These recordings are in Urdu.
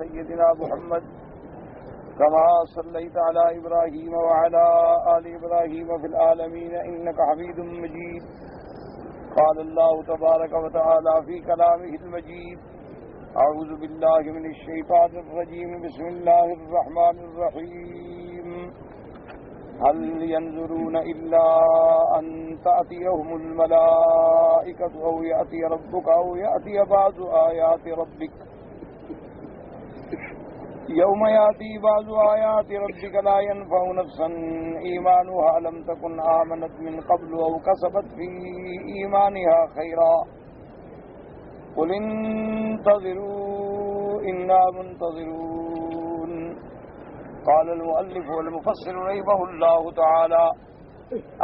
سيدنا محمد كما صليت على إبراهيم وعلى آل إبراهيم في العالمين إنك حميد مجيد. قال الله تبارك وتعالى في كلامه المجيد: أعوذ بالله من الشيطان الرجيم. بسم الله الرحمن الرحيم. هل ينظرون إلا أن تأتيهم الملائكة أو يأتي ربك أو يأتي بعض آيات ربك يوم يأتي بعض آيات ربك لا ينفع نفسا إيمانها لم تكن آمنت من قبل أو كسبت في إيمانها خيرا قل انتظروا إنا منتظرون. قال المؤلف والمفسر رحمه الله تعالى: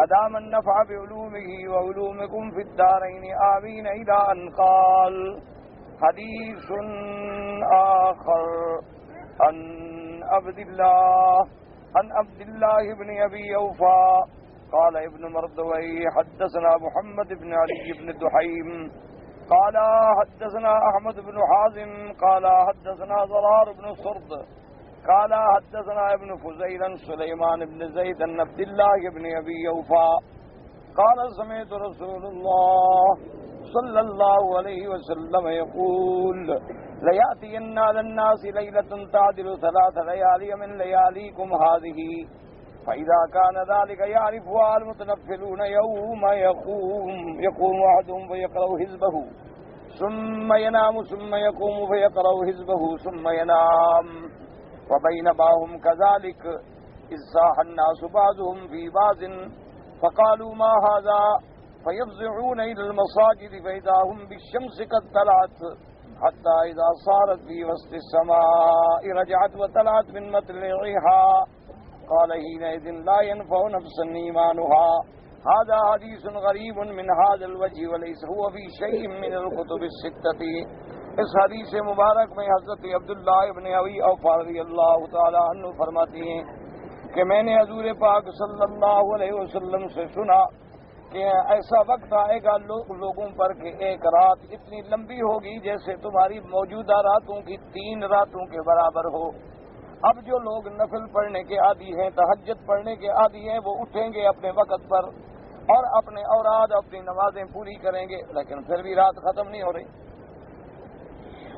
أدام النفع بعلومه وعلومكم في الدارين آمين، إلى أن قال: حديث آخر عن عبد الله بن أبي أوفى قال ابن مردوي: حدثنا محمد بن علي بن دحيم قال حدثنا أحمد بن حازم قال حدثنا زرار بن صرد قال حدثنا ابن فزيل سليمان بن زيد بن عبد الله بن أبي أوفى قال: سمعت رسول الله صلى الله عليه وسلم يقول: ليأتين على الناس ليلة تعدل 3 ليالي من لياليكم هذه، فإذا كان ذلك يعرفها المتنفلون يوم يقوم أحدهم فيقرأ حزبه ثم ينام ثم يقوم فيقرأ حزبه ثم ينام، وبينما هم كذلك إذ صاح الناس بعضهم في بعض فقالوا: ما هذا؟ فيفزعون إلى المساجد فإذا هم بالشمس قد طلعت، حتى إذا صارت في وسط السماء رجعت وطلعت من مطلعها. قال: حينئذ لا ينفع نفسا إيمانها. هذا حديث غريب من هذا الوجه وليس هو في شيء من الكتب الستة. اس حدیث مبارک میں حضرت عبداللہ ابن ابی اوفا رضی اللہ تعالی عنہ فرماتے ہیں کہ میں نے حضور پاک صلی اللہ علیہ وسلم سے سنا کہ ایسا وقت آئے گا لوگوں پر کہ ایک رات اتنی لمبی ہوگی جیسے تمہاری موجودہ راتوں کی 3 راتوں کے برابر ہو. اب جو لوگ نفل پڑھنے کے عادی ہیں، تہجد پڑھنے کے عادی ہیں، وہ اٹھیں گے اپنے وقت پر اور اپنے اوراد اپنی نمازیں پوری کریں گے، لیکن پھر بھی رات ختم نہیں ہو رہی.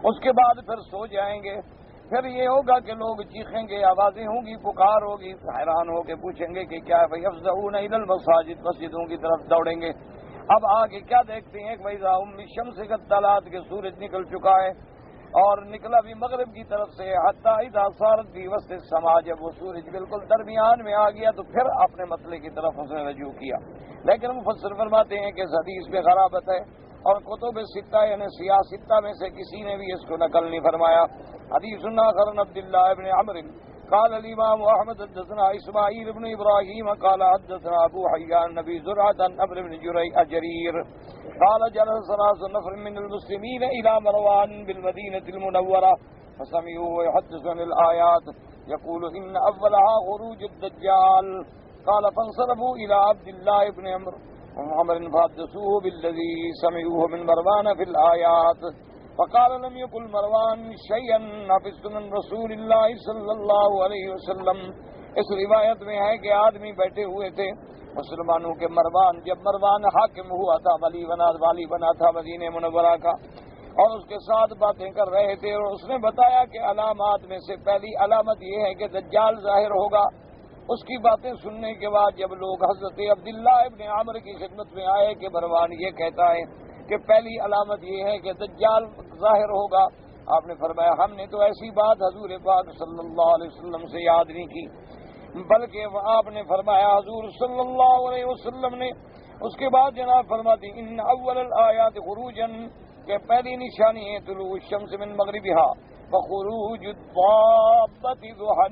اس کے بعد پھر سو جائیں گے. پھر یہ ہوگا کہ لوگ چیخیں گے، آوازیں ہوں گی، پکار ہوگی، حیران ہو کے پوچھیں گے کہ کیا ہے بھائی؟ افزعون الی المساجد، مسجدوں کی طرف دوڑیں گے. اب آگے کیا دیکھتے ہیں کہ بھائی الشمس قد طلعت، کہ سورج نکل چکا ہے اور نکلا بھی مغرب کی طرف سے. حتی اذا صارت فی وسط السماء، جب وہ سورج بالکل درمیان میں آ گیا تو پھر اپنے مسئلے کی طرف اس نے رجوع کیا. لیکن مفسر فرماتے ہیں کہ اس حدیث میں غرابت ہے اور کتب ستہ یعنی سیاہ ستہ میں سے کسی نے بھی اس کو نقل نہیں فرمایا. حدیث آخر عن عبد الله بن عمرو قال الامام احمد حدثنا اسماعیل بن ابراہیم قال حدثنا ابو حیان نبی زرعة عن عمرو بن جرير قال جلس 3 نفر من المسلمين الى مروان بالمدينة المنورة فسمعوه يحدث عن الآيات يقول ان اولها خروج الدجال. قال فانصرفوا الى عبد الله بن عمرو فحدثوه بالذي سمعوه من مروان في الآيات فقال لم يقل مروان شيئا حفظت من رسول الله صلى الله عليه وسلم. اس روایت میں ہے کہ آدمی بیٹھے ہوئے تھے مسلمانوں کے. جب مروان حاکم ہوا تھا، والی بنا تھا مدینہ منورہ کا، اور اس کے ساتھ باتیں کر رہے تھے اور اس نے بتایا کہ علامات میں سے پہلی علامت یہ ہے کہ دجال ظاہر ہوگا. اس کی باتیں سننے کے بعد جب لوگ حضرت عبداللہ ابن عمرو کی خدمت میں آئے کہ مروان یہ کہتا ہے کہ پہلی علامت یہ ہے کہ دجال ظاہر ہوگا، آپ نے فرمایا ہم نے تو ایسی بات حضور پاک صلی اللہ علیہ وسلم سے یاد نہیں کی، بلکہ آپ نے فرمایا حضور صلی اللہ علیہ وسلم نے اس کے بعد جناب فرماتی ان اول الآیات خروجا، کہ پہلی نشانی ہے طلوع الشمس من مغربها وخروج الضابة ضحى،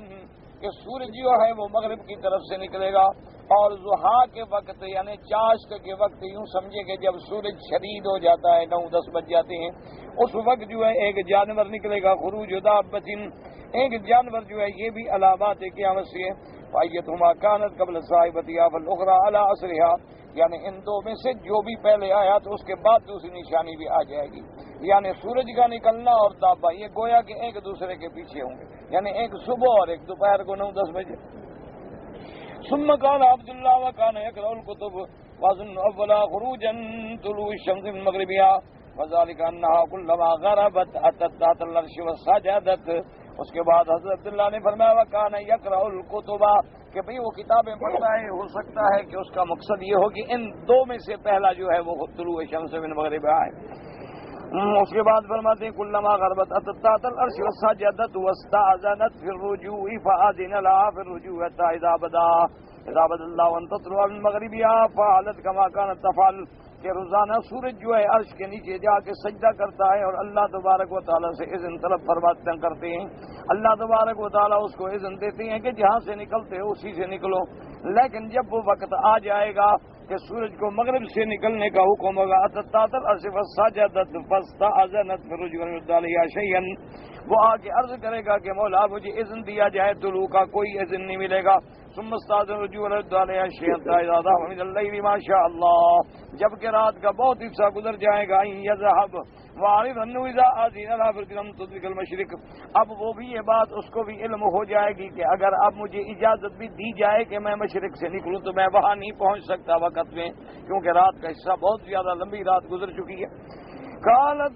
کہ سورج جو ہے وہ مغرب کی طرف سے نکلے گا اور ضحیٰ کے وقت یعنی چاشت کے وقت یوں سمجھے کہ جب سورج شدید ہو جاتا ہے 9-10 بج جاتے ہیں، اس وقت جو ہے ایک جانور نکلے گا، خروج دابۃ، ایک جانور جو ہے، یہ بھی علامات قیامت سے ہے۔ فایتھما کانت قبل صاحبتها فالاخرى على اثرها، یعنی ان دو میں سے جو بھی پہلے آیا تو اس کے بعد دوسری نشانی بھی آ جائے گی، یعنی سورج کا نکلنا اور دابہ یہ گویا کہ ایک دوسرے کے پیچھے ہوں گے، یعنی ایک صبح اور ایک دوپہر کو 9-10 بجے۔ ثم قال عبد الله وكان يقرأ الكتب وظن أولا خروجا طلوع الشمس من مغربها وذلك أنها كلما غربت أتت تحت العرش وسجدت۔ اس کے بعد حضرت عبداللہ نے فرمایا وكان يقرأ الكتب کہ بھئی وہ کتابیں پڑھتا ہے، ہو سکتا ہے کہ اس کا مقصد یہ ہو کہ ان دو میں سے پہلا جو ہے وہ طلوع الشمس من مغربها ہے۔ اس کے بعد فرماتے ہیں کلما غربت اتت تحت العرش وسجدت واستأذنت في الرجوع فأذن لها في الرجوع حتى إذا بدا الله أن تطلع من مغربها فعلت كما كانت تفعل، کہ روزانہ سورج جو ہے عرش کے نیچے جا کے سجدہ کرتا ہے اور اللہ تبارک و تعالیٰ سے اذن طلب فرماتے کرتے ہیں، اللہ تبارک و تعالیٰ اس کو اذن دیتے ہیں کہ جہاں سے نکلتے ہو اسی سے نکلو، لیکن جب وہ وقت آ جائے گا کہ سورج کو مغرب سے نکلنے کا حکم ہوگا اتت العرش فسجدت فاستأذنت في الرجوع علیہ شیئا، وہ آ کے عرض کرے گا کہ مولا مجھے اذن دیا جائے طلوع کا، کوئی اذن نہیں ملے گا۔ ثم استأذن الرجوع علیہ شیئا اذا ذهب من الليل ما شاء اللہ، جبکہ رات کا بہت حصہ گزر جائے گا، یذهب وعرف انه اذا اذن لها فلم تدرك المشرق، اب وہ بھی یہ بات اس کو بھی علم ہو جائے گی کہ اگر اب مجھے اجازت بھی دی جائے کہ میں مشرق سے نکلوں تو میں وہاں نہیں پہنچ سکتا وقت میں، کیونکہ رات کا حصہ بہت زیادہ لمبی رات گزر چکی ہے۔ قالت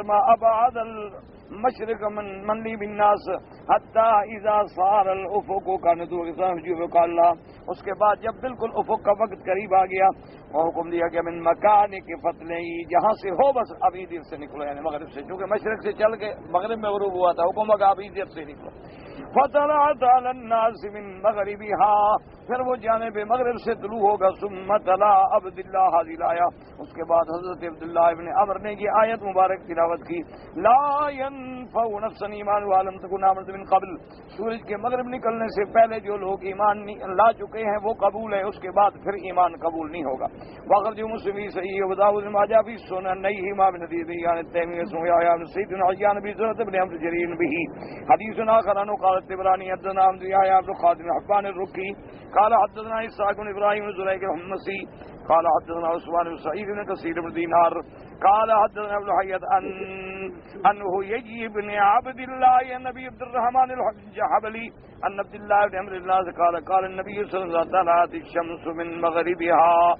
ما ابعد المشرق من لی بالناس حتی اذا صار الافق كانت وقال اللہ، اس کے بعد جب بالکل افق کا وقت قریب آ گیا اور حکم دیا کہ من مکان کے فتلے، جہاں سے ہو بس ابھی دیر سے نکلو، یعنی مغرب سے، چونکہ مشرق سے چل کے مغرب میں غروب ہوا تھا، حکم ہوگا ابھی دیر سے نکلو۔ فطلعت على الناس من مغربها، پھر وہ جانب مغرب سے طلوع ہوگا۔ ثم تلا عبد اللہ هذه الآیہ، اس کے بعد حضرت عبداللہ ابن عمر نے یہ آیت مبارک تلاوت کی، لا ينفع نفسا ایمانها لم تكن آمنت من قبل، سورج کے مغرب نکلنے سے پہلے جو لوگ ایمان لا چکے ہیں وہ قبول ہے، اس کے بعد پھر ایمان قبول نہیں ہوگا۔ وخرج مسلم صحیح و داؤد ماجہ فی سنن نیہما بن حدیث یعنی تیمی سویا بن سید بن عیان بن زرت بن عمرو جریر به حدیث آخر عنه قال الطبراني حدثنا عبد يحيى بن خالد بن حبان الرقي قال حدثنا اسحاق بن ابراهيم بن زريق الحمصي قال حدثنا عثمان بن سعيد بن كثير بن دينار قال حدثنا ابن حيات انه يجي بن عبد الله النبي عبد الرحمن الحبلي ان عبد الله بن عمرو الله قال النبي صلى الله عليه وسلم طلعت الشمس من مغربها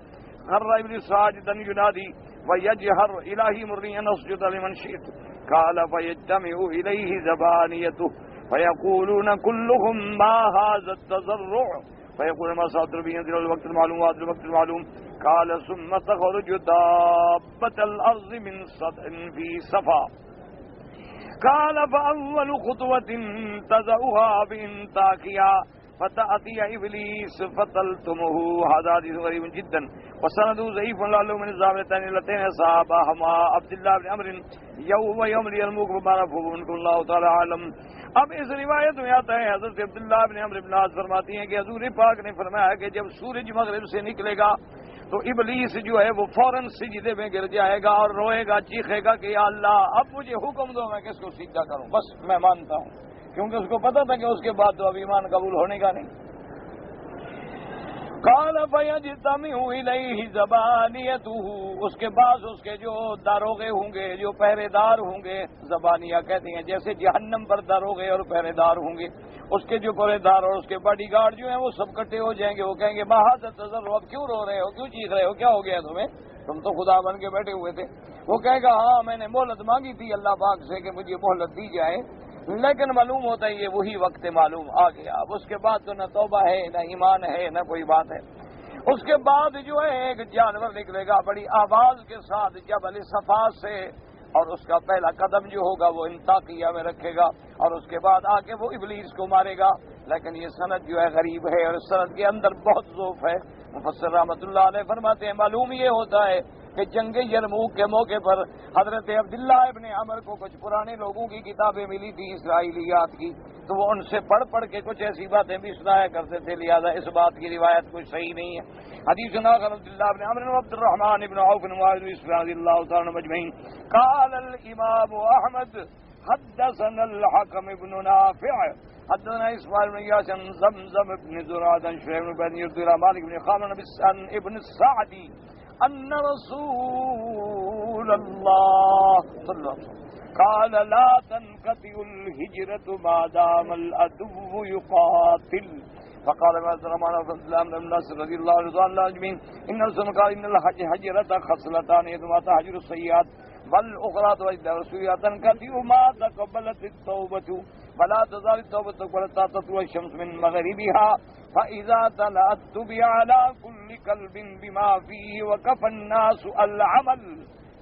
خر ابن ساجدا ينادي ويجهر الهي مرني ان اسجد لمن شئت قال فيجتمع اليه زبانيته فيقولون كلهم ما هذا التضرع فيقول ما صادر به ينزل الوقت المعلوم وهذا الوقت المعلوم قال ثم تخرج دابة الأرض من في صفا قال فأول خطوة تزعها بإنتاكها فتأتي إبليس فتلتمه، هذا حديث غريب جدا وسنده ضعيف لعله من الزابطين اللتين أصابهما عبد الله بن عمرو يوم يرموك فمعرفه منكم الله تعالى عالم۔ اب اس روایت میں آتا ہے حضرت عبداللہ بن عمرو بن عاص فرماتی ہیں کہ حضور پاک نے فرمایا کہ جب سورج مغرب سے نکلے گا تو ابلیس جو ہے وہ فوراً سجدے میں گر جائے گا اور روئے گا، چیخے گا کہ یا اللہ اب مجھے حکم دو میں کس کو سجدہ کروں، بس میں مانتا ہوں، کیونکہ اس کو پتا تھا کہ اس کے بعد تو اب ایمان قبول ہونے کا نہیں۔ قال فيجتمع إليه زبانيته، اس کے بعد اس کے جو داروغے ہوں گے، جو پہرے دار ہوں گے، زبانیہ کہتے ہیں جیسے جہنم پر داروغے اور پہرے دار ہوں گے، اس کے جو پہرے دار اور اس کے باڈی گارڈ جو ہیں وہ سب کٹھے ہو جائیں گے، وہ کہیں گے بہت تذر، اب کیوں رو رہے ہو، کیوں چیخ رہے ہو، کیا ہو گیا تمہیں، تم تو خدا بن کے بیٹھے ہوئے تھے۔ وہ کہے گا ہاں میں نے مہلت مانگی تھی اللہ پاک سے کہ مجھے مہلت دی جائے، لیکن معلوم ہوتا ہے یہ وہی وقت معلوم آ گیا، اب اس کے بعد تو نہ توبہ ہے نہ ایمان ہے نہ کوئی بات ہے۔ اس کے بعد جو ہے ایک جانور نکلے گا بڑی آواز کے ساتھ جبل صفا سے، اور اس کا پہلا قدم جو ہوگا وہ انتاقیہ میں رکھے گا، اور اس کے بعد آ کے وہ ابلیس کو مارے گا، لیکن یہ سند جو ہے غریب ہے اور اس سند کے اندر بہت ضعف ہے. مفسر رحمۃ اللہ علیہ فرماتے ہیں معلوم یہ ہوتا ہے کہ جنگ یرموک کے موقع پر حضرت عبداللہ ابن عمر کو کچھ پرانے لوگوں کی کتابیں ملی تھی اسرائیلیات کی، تو وہ ان سے پڑھ کے کچھ ایسی باتیں بھی سنایا کرتے تھے، لہذا اس بات کی روایت کچھ صحیح نہیں ہے. حدیث آخر عبداللہ ابن عمر عبد الرحمن ابن عوف رضی اللہ تعالی مجمعین قال الامام احمد حدثنا الحكم بن نافع حدثنا اسماعيل بن ياس عن زمزم بن زراد عن شعيب بن بن يرد مالك بن خامر بن ابن السعدي ان رسول الله صلى الله عليه وسلم قال لا تنقطع الهجرة ما دام العدو يقاتل. فقال عبد الرحمن بن سلام بن ناصر رضي الله عنه اجمعين ان رسول قال ان الهجرة خصلتان يدما تهجر السيئات والاخرى توجد رسولية تنقطع ما تقبلت التوبة ولا تزال التوبة تقبل تطلع الشمس من مغربها فإذا طلعت تبع على كل قلب بما فيه وكفى الناس العمل.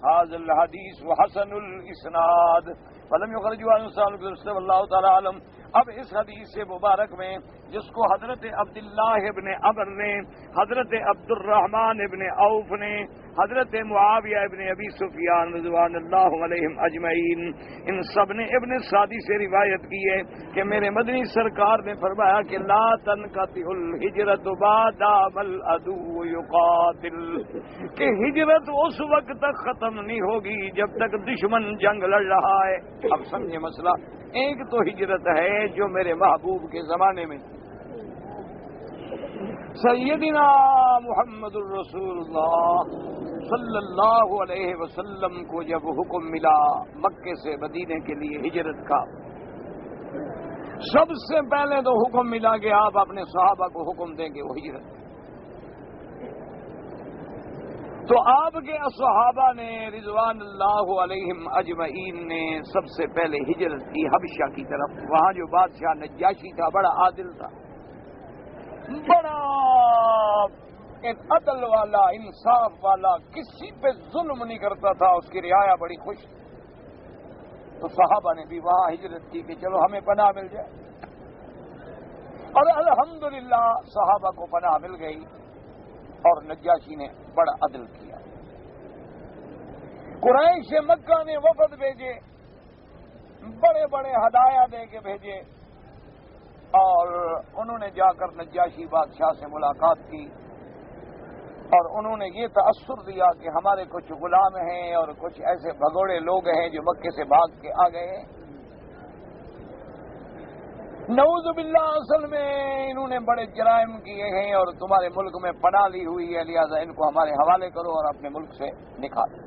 هذا الحديث وحسن الاسناد فلم يخرجوا عن صاحب رسول اللہ تعالی عالم. اب اس حدیث مبارک میں جس کو حضرت عبداللہ ابن عمر نے، حضرت عبد الرحمن ابن عوف نے، حضرت معاویہ ابن ابی سفیان رضوان اللہ علیہم اجمعین، ان سب نے ابن سعدی سے روایت کی ہے کہ میرے مدنی سرکار نے فرمایا کہ لا تنقطع الہجرۃ بعد ما العدو یقاتل، کہ ہجرت اس وقت تک ختم نہیں ہوگی جب تک دشمن جنگ لڑ رہا ہے. اب سمجھے مسئلہ، ایک تو ہجرت ہے جو میرے محبوب کے زمانے میں سیدنا محمد الرسول اللہ صلی اللہ علیہ وسلم کو جب حکم ملا مکے سے مدینے کے لیے ہجرت کا، سب سے پہلے تو حکم ملا کہ آپ اپنے صحابہ کو حکم دیں گے وہ ہجرت. تو آپ کے صحابہ نے رضوان اللہ علیہم اجمعین نے سب سے پہلے ہجرت کی حبشہ کی طرف. وہاں جو بادشاہ نجاشی تھا بڑا عادل تھا، بڑا عدل والا، انصاف والا، کسی پہ ظلم نہیں کرتا تھا، اس کی رعایا بڑی خوش. تو صحابہ نے بھی وہاں ہجرت کی کہ چلو ہمیں پناہ مل جائے، اور الحمدللہ صحابہ کو پناہ مل گئی. اور نجاشی نے بڑا عدل کیا. قریش مکہ نے وفد بھیجے، بڑے بڑے ہدایہ دے کے بھیجے، اور انہوں نے جا کر نجاشی بادشاہ سے ملاقات کی، اور انہوں نے یہ تاثر دیا کہ ہمارے کچھ غلام ہیں اور کچھ ایسے بھگوڑے لوگ ہیں جو مکے سے بھاگ کے آ گئے ہیں. نعوذ باللہ اصل میں انہوں نے بڑے جرائم کیے ہیں اور تمہارے ملک میں پناہ لی ہوئی ہے، لہذا ان کو ہمارے حوالے کرو اور اپنے ملک سے نکالو.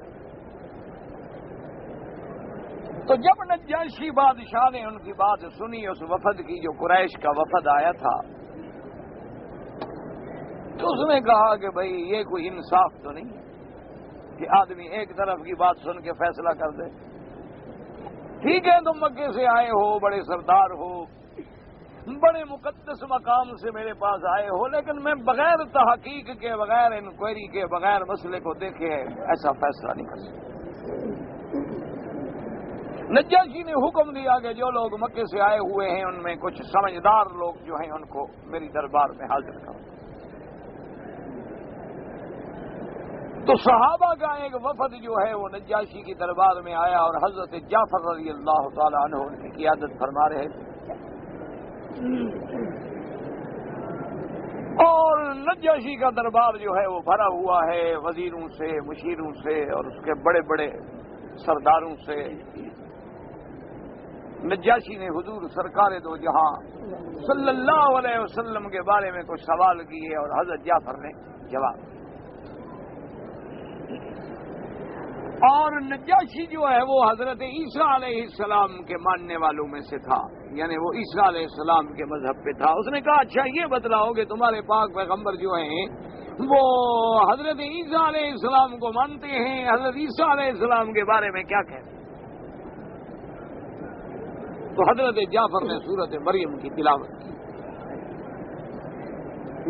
تو جب نجاشی بادشاہ نے ان کی بات سنی، اس وفد کی جو قریش کا وفد آیا تھا، تو اس نے کہا کہ بھئی یہ کوئی انصاف تو نہیں ہے کہ آدمی ایک طرف کی بات سن کے فیصلہ کر دے. ٹھیک ہے تم مکے سے آئے ہو، بڑے سردار ہو، بڑے مقدس مقام سے میرے پاس آئے ہو، لیکن میں بغیر تحقیق کے، بغیر انکوائری کے، بغیر مسئلے کو دیکھے ایسا فیصلہ نہیں کر سکتا. نجاشی نے حکم دیا کہ جو لوگ مکے سے آئے ہوئے ہیں ان میں کچھ سمجھدار لوگ جو ہیں ان کو میری دربار میں حاضر کرو. تو صحابہ کا ایک وفد جو ہے وہ نجاشی کی دربار میں آیا، اور حضرت جعفر رضی اللہ تعالی عنہ ان کی قیادت فرما رہے تھے. اور نجاشی کا دربار جو ہے وہ بھرا ہوا ہے وزیروں سے، مشیروں سے اور اس کے بڑے بڑے سرداروں سے. نجاشی نے حضور سرکار دو جہاں صلی اللہ علیہ وسلم کے بارے میں کچھ سوال کیے اور حضرت جعفر نے جواب. اور نجاشی جو ہے وہ حضرت عیسیٰ علیہ السلام کے ماننے والوں میں سے تھا، یعنی وہ عیسیٰ علیہ السلام کے مذہب پہ تھا. اس نے کہا اچھا یہ بتلاؤ کہ تمہارے پاک پیغمبر جو ہیں وہ حضرت عیسیٰ علیہ السلام کو مانتے ہیں، حضرت عیسیٰ علیہ السلام کے بارے میں کیا کہتے ہیں؟ تو حضرت جعفر نے سورت مریم کی تلاوت کی،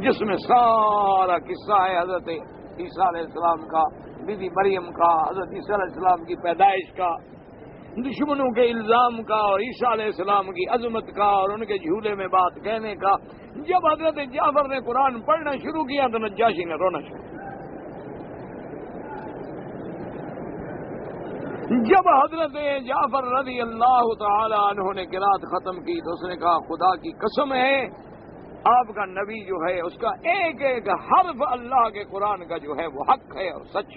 جس میں سارا قصہ ہے حضرت عیسیٰ علیہ السلام کا، بی بی مریم کا، حضرت عیسیٰ علیہ السلام کی پیدائش کا. دشمنوں کے الزام کا اور عیسیٰ علیہ السلام کی عظمت کا اور ان کے جھولے میں بات کہنے کا. جب حضرت جعفر نے قرآن پڑھنا شروع کیا تو نجاشی نے رونا شروع. جب حضرت جعفر رضی اللہ تعالی عنہ نے قرات ختم کی تو اس نے کہا خدا کی قسم ہے آپ کا نبی جو ہے اس کا ایک ایک حرف اللہ کے قرآن کا جو ہے وہ حق ہے اور سچ.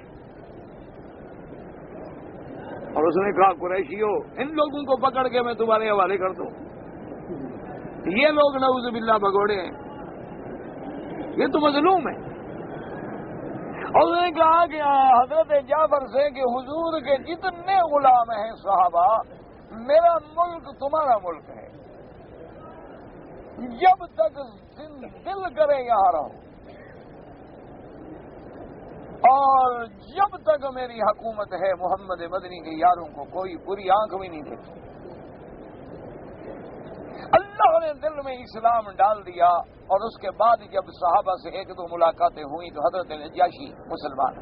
اور اس نے کہا قریشیو ان لوگوں کو پکڑ کے میں تمہارے حوالے کر دوں. یہ لوگ نعوذ باللہ بھگوڑے ہیں, یہ تو مظلوم ہے. اور اس نے کہا کہ حضرت جعفر سے کہ حضور کے جتنے غلام ہیں صحابہ, میرا ملک تمہارا ملک ہے, جب تک دل کرے یہاں رہو, اور جب تک میری حکومت ہے محمد مدنی کے یاروں کو کوئی بری آنکھ بھی نہیں دیکھی. اللہ نے دل میں اسلام ڈال دیا, اور اس کے بعد جب صحابہ سے ایک دو ملاقاتیں ہوئیں تو حضرت نجاشی مسلمان.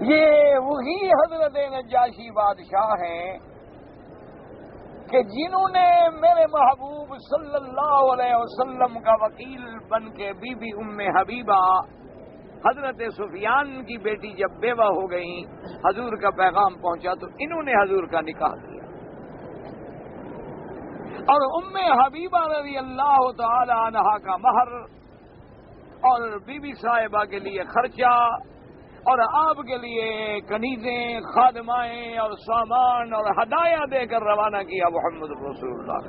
یہ وہی حضرت نجاشی بادشاہ ہیں کہ جنہوں نے میرے محبوب صلی اللہ علیہ وسلم کا وکیل بن کے بی بی ام حبیبہ حضرت سفیان کی بیٹی جب بیوہ ہو گئی, حضور کا پیغام پہنچا تو انہوں نے حضور کا نکاح کیا. اور ام حبیبہ رضی اللہ تعالی عنہا کا مہر اور بی بی صاحبہ کے لیے خرچہ اور آپ کے لیے کنیزیں, خادمائیں اور سامان اور ہدایہ دے کر روانہ کیا محمد رسول اللہ.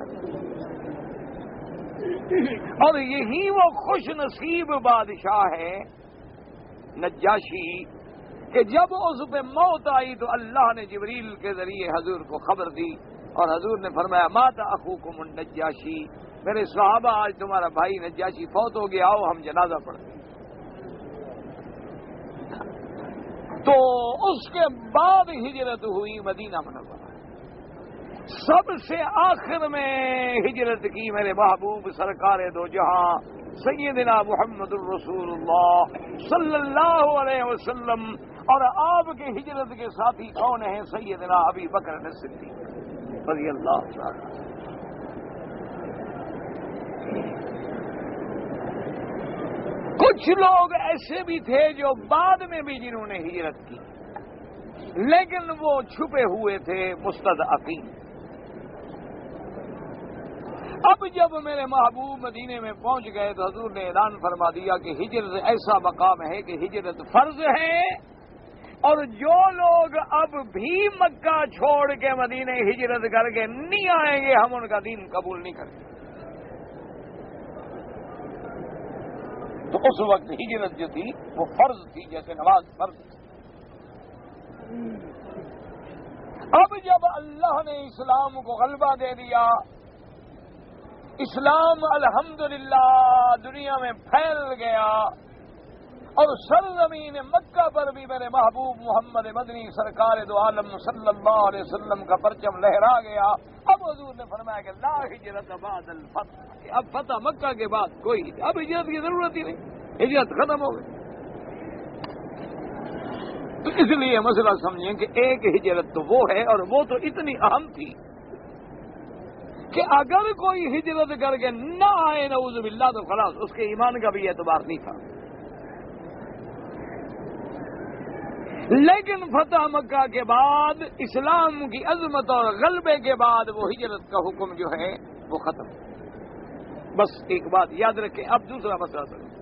اور یہی وہ خوش نصیب بادشاہ ہے نجاشی کہ جب اس پہ موت آئی تو اللہ نے جبریل کے ذریعے حضور کو خبر دی, اور حضور نے فرمایا مات اخوکم النجاشی, میرے صحابہ آج تمہارا بھائی نجاشی فوت ہو گیا, آؤ ہم جنازہ پڑھیں. تو اس کے بعد ہجرت ہوئی مدینہ منورہ. سب سے آخر میں ہجرت کی میرے محبوب سرکار دو جہاں سیدنا محمد الرسول اللہ صلی اللہ علیہ وسلم, اور آپ کے ہجرت کے ساتھی کون ہیں؟ سیدنا ابی بکر صدیق رضی اللہ تعالی. کچھ لوگ ایسے بھی تھے جو بعد میں بھی جنہوں نے ہجرت کی, لیکن وہ چھپے ہوئے تھے مستضعفین. اب جب میرے محبوب مدینے میں پہنچ گئے تو حضور نے اعلان فرما دیا کہ ہجرت ایسا مقام ہے کہ ہجرت فرض ہے, اور جو لوگ اب بھی مکہ چھوڑ کے مدینے ہجرت کر کے نہیں آئیں گے ہم ان کا دین قبول نہیں کریں گے. تو اس وقت ہجرت جو تھی وہ فرض تھی, جیسے نماز فرض تھی. اب جب اللہ نے اسلام کو غلبہ دے دیا, اسلام الحمدللہ دنیا میں پھیل گیا, اور سرزمین مکہ پر بھی میرے محبوب محمد مدنی سرکار دو عالم صلی اللہ علیہ وسلم کا پرچم لہرا گیا. اب حضور نے فرمایا کہ لا ہجرت بعد الفتح, اب فتح مکہ کے بعد کوئی اب ہجرت کی ضرورت ہی نہیں, ہجرت ختم ہو گئی. تو اس لیے مسئلہ سمجھیں کہ ایک ہجرت تو وہ ہے, اور وہ تو اتنی اہم تھی کہ اگر کوئی ہجرت کر کے نہ آئے نعوذ باللہ تو خلاص اس کے ایمان کا بھی اعتبار نہیں تھا. لیکن فتح مکہ کے بعد اسلام کی عظمت اور غلبے کے بعد وہ ہجرت کا حکم جو ہے وہ ختم. بس ایک بات یاد رکھیں. اب دوسرا مسئلہ سمجھیں.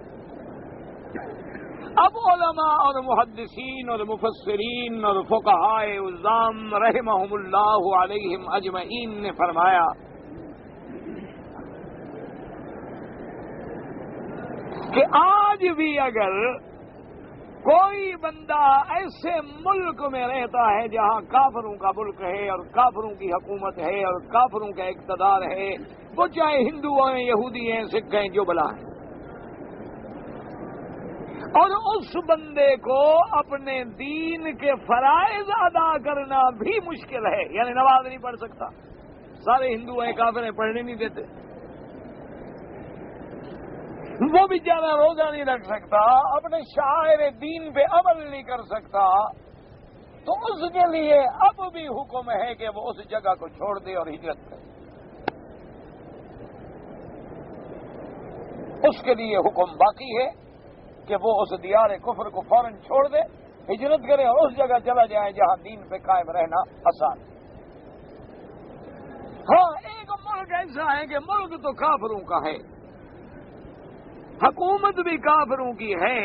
اب علماء اور محدثین اور مفسرین اور فقہائے عظام رحمہم اللہ علیہم اجمعین نے فرمایا کہ آج بھی اگر کوئی بندہ ایسے ملک میں رہتا ہے جہاں کافروں کا ملک ہے اور کافروں کی حکومت ہے اور کافروں کا اقتدار ہے, وہ چاہے ہندو ہیں, یہودی ہیں, سکھ ہیں, جو بلا ہیں, اور اس بندے کو اپنے دین کے فرائض ادا کرنا بھی مشکل ہے. یعنی نماز نہیں پڑھ سکتا, سارے ہندو ہیں, کافر ہیں, پڑھنے نہیں دیتے. وہ بیچارہ روزہ نہیں رکھ سکتا, اپنے شاعر دین پہ عمل نہیں کر سکتا, تو اس کے لیے اب بھی حکم ہے کہ وہ اس جگہ کو چھوڑ دے اور ہجرت کرے. اس کے لیے حکم باقی ہے کہ وہ اس دیار کفر کو فوراً چھوڑ دے، ہجرت کرے اور اس جگہ چلا جائے جہاں دین پہ قائم رہنا آسان. ہاں ایک ملک ایسا ہے کہ ملک تو کافروں کا ہے، حکومت بھی کافروں کی ہے،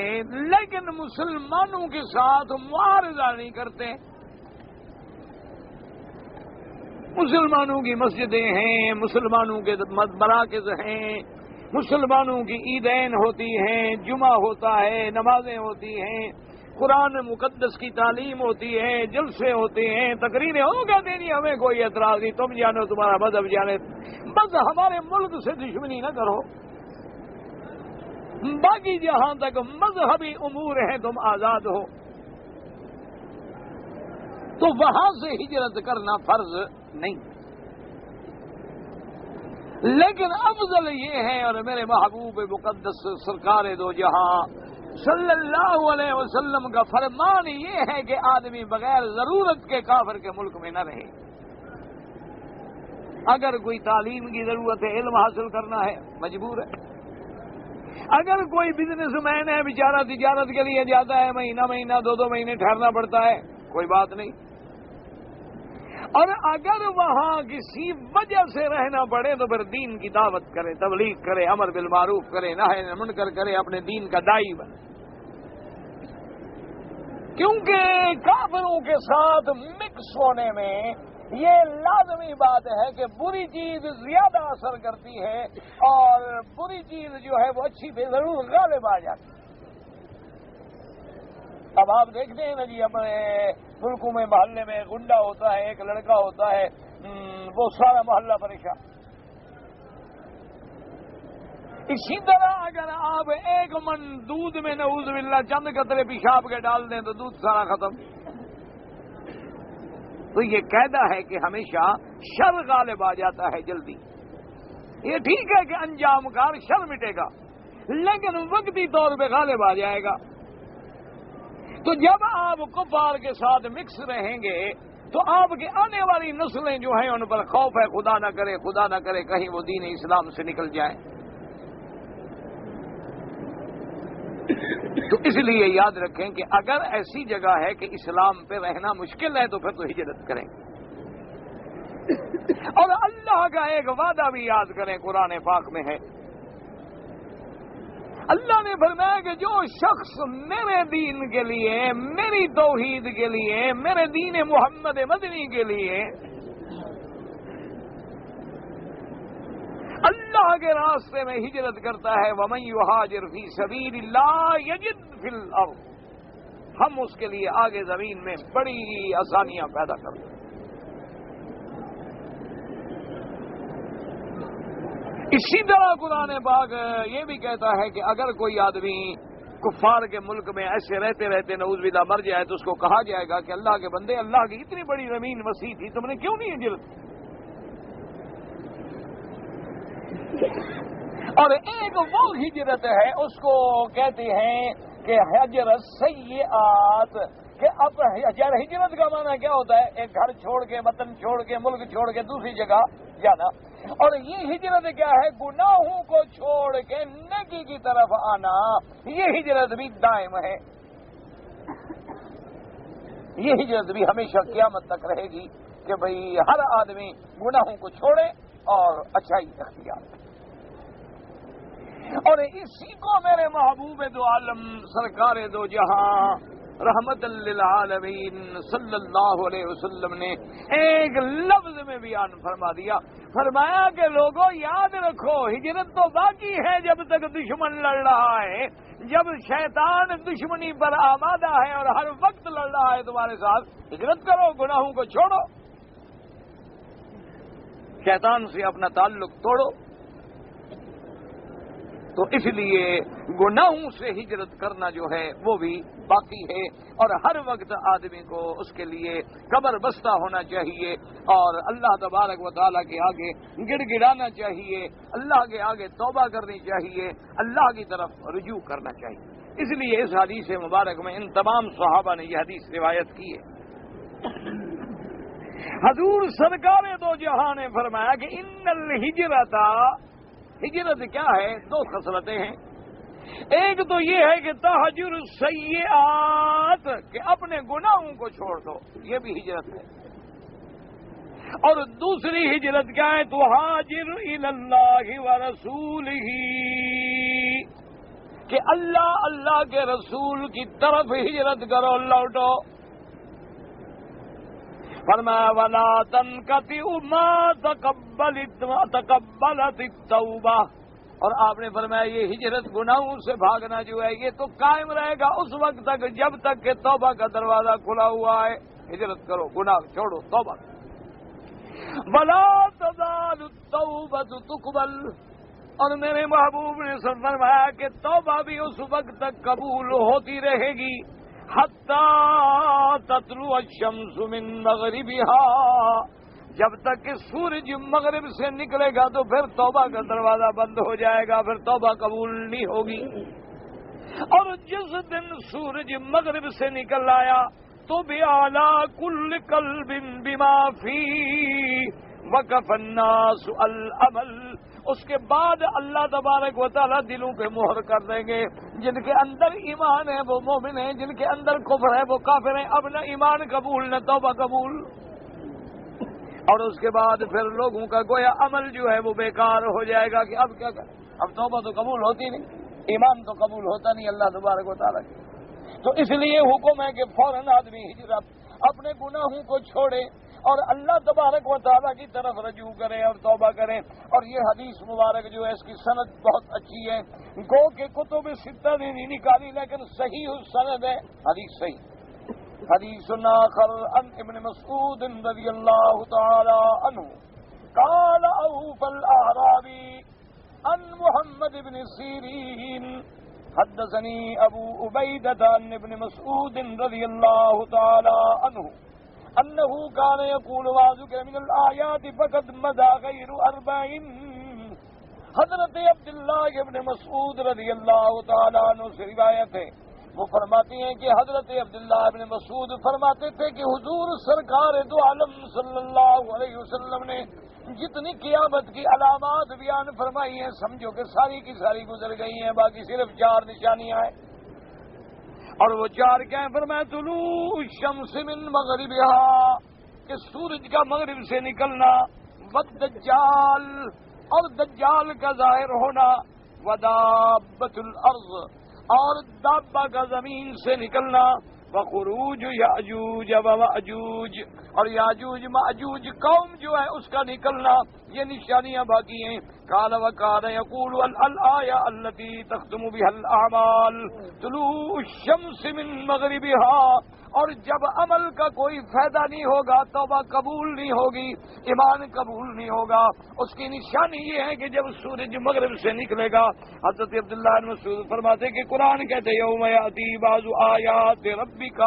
لیکن مسلمانوں کے ساتھ معارضہ نہیں کرتے. مسلمانوں کی مسجدیں ہیں، مسلمانوں کے مراکز ہیں، مسلمانوں کی عیدین ہوتی ہیں، جمعہ ہوتا ہے، نمازیں ہوتی ہیں، قرآن مقدس کی تعلیم ہوتی ہے، جلسے ہوتے ہیں، تقریریں ہو کہتے نہیں ہمیں کوئی اعتراض نہیں، تم جانو تمہارا مذہب جانے، بس ہمارے ملک سے دشمنی نہ کرو، باقی جہاں تک مذہبی امور ہیں تم آزاد ہو. تو وہاں سے ہجرت کرنا فرض نہیں، لیکن افضل یہ ہے، اور میرے محبوب مقدس سرکار دو جہاں صلی اللہ علیہ وسلم کا فرمان یہ ہے کہ آدمی بغیر ضرورت کے کافر کے ملک میں نہ رہے. اگر کوئی تعلیم کی ضرورت ہے، علم حاصل کرنا ہے، مجبور ہے. اگر کوئی بزنس مین ہے بیچارہ تجارت کے لیے جاتا ہے، مہینہ 2 مہینے ٹھہرنا پڑتا ہے، کوئی بات نہیں. اور اگر وہاں کسی وجہ سے رہنا پڑے تو پھر دین کی دعوت کرے، تبلیغ کرے، امر بالمعروف کرے، نہی عن المنکر کرے، اپنے دین کا داعی بنے. کیونکہ کافروں کے ساتھ مکس ہونے میں یہ لازمی بات ہے کہ بری چیز زیادہ اثر کرتی ہے اور بری چیز جو ہے وہ اچھی پہ ضرور غالب آ جاتی ہے. اب آپ دیکھتے ہیں نا جی، اپنے ملکوں میں محلے میں گنڈا ہوتا ہے، ایک لڑکا ہوتا ہے، وہ سارا محلہ پریشان. اسی طرح اگر آپ 1 من دودھ میں نعوذ باللہ چند قطرے پیشاب کے ڈال دیں تو دودھ سارا ختم. تو یہ قاعدہ ہے کہ ہمیشہ شر غالب آ جاتا ہے جلدی. یہ ٹھیک ہے کہ انجام کار شر مٹے گا، لیکن وقتی طور پہ غالب آ جائے گا. تو جب آپ کفار کے ساتھ مکس رہیں گے تو آپ کی آنے والی نسلیں جو ہیں ان پر خوف ہے، خدا نہ کرے کہیں وہ دین اسلام سے نکل جائیں. تو اس لیے یاد رکھیں کہ اگر ایسی جگہ ہے کہ اسلام پہ رہنا مشکل ہے تو پھر تو ہجرت کریں. اور اللہ کا ایک وعدہ بھی یاد کریں، قرآن پاک میں ہے. اللہ نے فرمایا کہ جو شخص میرے دین کے لیے، میری توحید کے لیے، میرے دین محمد مدنی کے لیے اللہ کے راستے میں ہجرت کرتا ہے، وَمَن يُهَاجِرْ فِي سَبِيلِ اللَّهِ يَجِدْ فِي الْأَرْضِ، ہم اس کے لیے آگے زمین میں بڑی آسانیاں پیدا کرتے ہیں. اسی طرح قرآن پاک یہ بھی کہتا ہے کہ اگر کوئی آدمی کفار کے ملک میں ایسے رہتے رہتے نعوذ باللہ مر جائے تو اس کو کہا جائے گا کہ اللہ کے بندے، اللہ کی اتنی بڑی زمین وسیع تھی، تم نے کیوں نہیں ہجرت؟ اور ایک وہ ہجرت ہے اس کو کہتے ہیں کہ ہجرت سیئات، کہ اب ہجرت کا معنی کیا ہوتا ہے؟ ایک گھر چھوڑ کے، وطن چھوڑ کے، ملک چھوڑ کے دوسری جگہ جانا. اور یہ ہجرت کیا ہے؟ گناہوں کو چھوڑ کے نیکی کی طرف آنا. یہ ہجرت بھی دائم ہے، یہ ہجرت بھی ہمیشہ قیامت تک رہے گی کہ بھئی ہر آدمی گناہوں کو چھوڑے اور اچھائی اختیار کرے. اور اسی کو میرے محبوب دو عالم سرکار دو جہاں رحمت للعالمین صلی اللہ علیہ وسلم نے ایک لفظ میں بیان فرما دیا. فرمایا کہ لوگوں یاد رکھو، ہجرت تو باقی ہے جب تک دشمن لڑ رہا ہے. جب شیطان دشمنی پر آمادہ ہے اور ہر وقت لڑ رہا ہے تمہارے ساتھ، ہجرت کرو، گناہوں کو چھوڑو، شیطان سے اپنا تعلق توڑو. تو اس لیے گناہوں سے ہجرت کرنا جو ہے وہ بھی باقی ہے، اور ہر وقت آدمی کو اس کے لیے قبر بستہ ہونا چاہیے اور اللہ تبارک و تعالیٰ کے آگے گڑ گڑانا چاہیے، اللہ کے آگے توبہ کرنی چاہیے، اللہ کی طرف رجوع کرنا چاہیے. اس لیے اس حدیث مبارک میں ان تمام صحابہ نے یہ حدیث روایت کی ہے. حضور سرکار دو جہاں نے فرمایا کہ ان الہجرت، ہجرت کیا ہے؟ دو خصلتیں ہیں. ایک تو یہ ہے کہ تہجر السیئات، کہ اپنے گناہوں کو چھوڑ دو، یہ بھی ہجرت ہے. اور دوسری ہجرت کیا ہے؟ تہاجر الی اللہ ورسولہ، کہ اللہ کے رسول کی طرف ہجرت کرو، لوٹو. فرمایا ولا تنقطع ما تقبلت التوبہ، اور آپ نے فرمایا یہ ہجرت گناہوں سے بھاگنا جو ہے یہ تو قائم رہے گا اس وقت تک جب تک کہ توبہ کا دروازہ کھلا ہوا ہے. ہجرت کرو، گناہ چھوڑو، توبہ. ولا تزال التوبہ تقبل، اور میرے محبوب نے فرمایا کہ توبہ بھی اس وقت تک قبول ہوتی رہے گی حتی تطلع الشمس من مغربها، جب تک کہ سورج مغرب سے نکلے گا تو پھر توبہ کا دروازہ بند ہو جائے گا، پھر توبہ قبول نہیں ہوگی. اور جس دن سورج مغرب سے نکل آیا تو بِعَلَى كُلِّ قَلْبٍ بِمَا فِيهِ وَقَفَ النَّاسُ الْعَمَلِ، اس کے بعد اللہ تبارک و تعالیٰ دلوں پہ مہر کر دیں گے. جن کے اندر ایمان ہے وہ مومن ہیں، جن کے اندر کفر ہے وہ کافر ہیں. اب نہ ایمان قبول نہ توبہ قبول. اور اس کے بعد پھر لوگوں کا گویا عمل جو ہے وہ بیکار ہو جائے گا کہ اب کیا کریں، اب توبہ تو قبول ہوتی نہیں، ایمان تو قبول ہوتا نہیں اللہ تبارک و تعالیٰ کی. تو اس لیے حکم ہے کہ فوراً آدمی ہجرت اپنے گناہوں کو چھوڑے اور اللہ تبارک و تعالیٰ کی طرف رجوع کریں اور توبہ کریں. اور یہ حدیث مبارک جو ہے اس کی سند بہت اچھی ہے. گو کہ کتب ستہ نے نہیں نکالی لیکن صحیح السند ہے، حدیث صحیح. حدیث آخر عن ابن مسعود رضی اللہ تعالی عنہ قال اوفى الاعرابی عن محمد بن سیرین حدثني ابو عبیدہ عن ابن مسعود رضی اللہ تعالی عنہ انه كان يقول وذكر من الآيات فقد مضى غير 40. حضرت عبداللہ ابن مسعود رضی اللہ تعالی عنہ سے روایت ہے، وہ فرماتے ہیں کہ حضرت عبداللہ ابن مسعود فرماتے تھے کہ حضور سرکار دو عالم صلی اللہ علیہ وسلم نے جتنی قیامت کی علامات بیان فرمائی ہیں سمجھو کہ ساری کی ساری گزر گئی ہیں، باقی صرف 4 نشانیاں ہیں. اور وہ 4 کیا ہیں؟ فرمایا طلوع الشمس من مغربها، کہ سورج کا مغرب سے نکلنا، والدجال، اور دجال کا ظاہر ہونا، ودابۃ الارض، اور دابہ کا زمین سے نکلنا، وخروج یاجوج وماجوج، اور یاجوج ماجوج قوم جو ہے اس کا نکلنا. یہ نشانیاں باقی ہیں. قال وكان يقول الآية التي تختم بها الأعمال طلوع الشمس من مغربها، اور جب عمل کا کوئی فائدہ نہیں ہوگا، توبہ قبول نہیں ہوگی، ایمان قبول نہیں ہوگا، اس کی نشانی یہ ہے کہ جب سورج مغرب سے نکلے گا. حضرت عبداللہ بن مسعود فرماتے کہ قرآن کہتے یوم یأتی بعض آیات ربک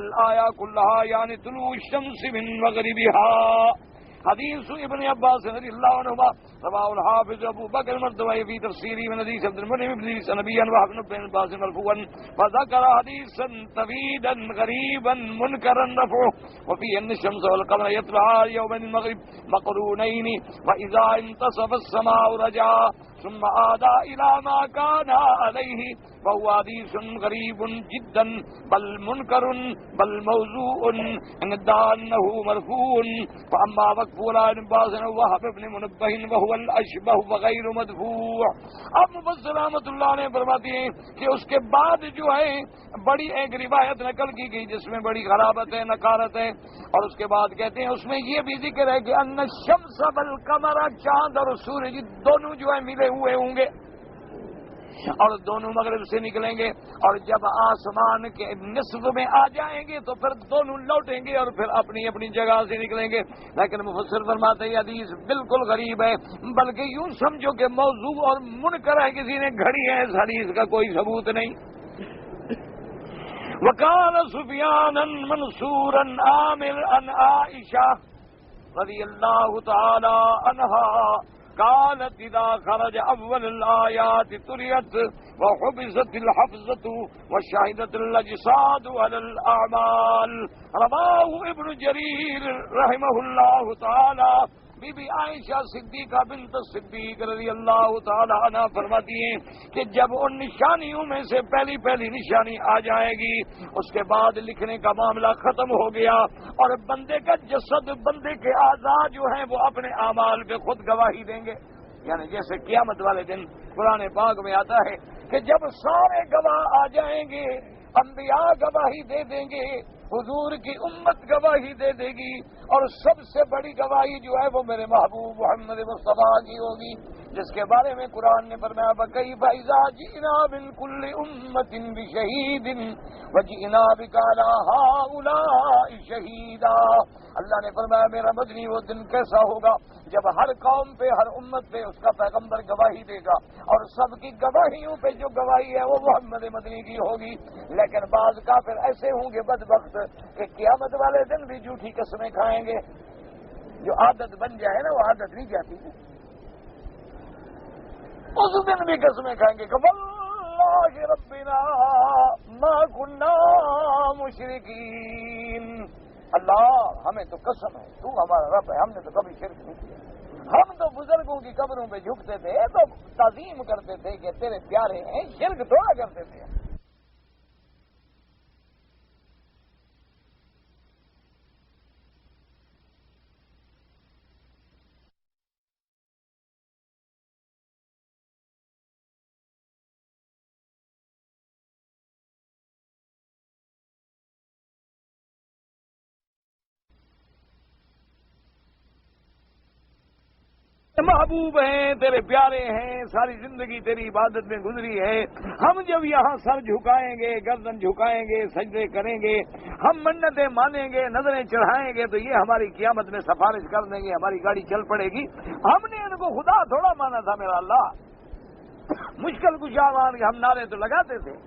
الآیہ کلھا، یعنی طلوع الشمس من مغربها. حدیث ابن عباس رضی اللہ عنہما رواه الحافظ ابو بکر المردوی فی تفسیری من حدیث عبد المنعم بن سنبیا وابن بن عباس مرفوعا فذكر حدیثا طویلا غریبا منکرا رفعه وفي ان الشمس والقمر يطلعا يوم المغرب مقرونين واذا انتصف السماء رجع ثم عاد الى ما كان عليه فهو حدیث غریب جدا بل منکر بل موضوع ان ادعى انه مرفوع فاما وقف ابن عباس ووهب بن منبه وهو الاشبه وغير مدفوع. اب مفسر رحمۃ اللہ نے فرماتے ہیں کہ اس کے بعد جو ہے بڑی ایک روایت نقل کی گئی جس میں بڑی غرابت ہے، نکارت ہے، اور اس کے بعد کہتے ہیں اس میں یہ بھی ذکر ہے کہ ان الشمس والقمر، چاند اور سورج دونوں جو ہے ملے ہوئے ہوں گے اور دونوں مغرب سے نکلیں گے، اور جب آسمان کے نصف میں آ جائیں گے تو پھر دونوں لوٹیں گے اور پھر اپنی اپنی جگہ سے نکلیں گے. لیکن مفسر فرماتے ہیں حدیث بالکل غریب ہے، بلکہ یوں سمجھو کہ موضوع اور منکر ہے، کسی نے گھڑی ہے، اس حدیث کا کوئی ثبوت نہیں. وقال سفیان منصورا عامر عن عائشہ رضی اللہ تعالی عنہا قالت اذا خرج اول الآیات طريت وحبست الحفظة وشهدت الاجساد على الاعمال. رواه ابن جریر رحمہ اللہ تعالی. بی بی عائشہ صدیقہ بنت صدیق رضی اللہ تعالی عنہ فرماتی ہیں کہ جب ان نشانیوں میں سے پہلی نشانی آ جائے گی اس کے بعد لکھنے کا معاملہ ختم ہو گیا اور بندے کا جسد، بندے کے اعضاء جو ہیں وہ اپنے اعمال پہ خود گواہی دیں گے. یعنی جیسے قیامت والے دن قرآن پاک میں آتا ہے کہ جب سارے گواہ آ جائیں گے، انبیاء گواہی دے دیں گے، حضور کی امت گواہی دے دے گی، اور سب سے بڑی گواہی جو ہے وہ میرے محبوب محمد مصطفیٰ کی ہوگی، جس کے بارے میں قرآن نے فرمایا فَكَيْفَ إِذَا جِئْنَا مِنْ كُلِّ أُمَّةٍ بِشَهِيدٍ وَجِئْنَا بِكَ عَلَى هَؤُلَاءِ شَهِيدًا. اللہ نے فرمایا میرا مدنی وہ دن کیسا ہوگا جب ہر قوم پہ، ہر امت پہ اس کا پیغمبر گواہی دے گا، اور سب کی گواہیوں پہ جو گواہی ہے وہ محمد مدنی کی ہوگی. لیکن بعض کافر ایسے ہوں گے بدبخت کہ قیامت والے دن بھی جھوٹی قسمیں کھائیں گے. جو عادت بن جائے نا وہ عادت نہیں جاتی، اس دن بھی قسمیں کھائیں گے کہ واللہ ربنا ما كنا مشرکین. اللہ ہمیں تو قسم ہے تو ہمارا رب ہے، ہم نے تو کبھی شرک نہیں کیا. ہم تو بزرگوں کی قبروں پہ جھکتے تھے تو تعظیم کرتے تھے کہ تیرے پیارے ہیں، شرک تھوڑا کرتے تھے. محبوب ہیں، تیرے پیارے ہیں، ساری زندگی تیری عبادت میں گزری ہے. ہم جب یہاں سر جھکائیں گے، گردن جھکائیں گے، سجدے کریں گے، ہم منتیں مانیں گے، نظریں چڑھائیں گے تو یہ ہماری قیامت میں سفارش کر دیں گے، ہماری گاڑی چل پڑے گی. ہم نے ان کو خدا تھوڑا مانا تھا میرا اللہ. مشکل کشا مان کے ہم نعرے تو لگاتے تھے،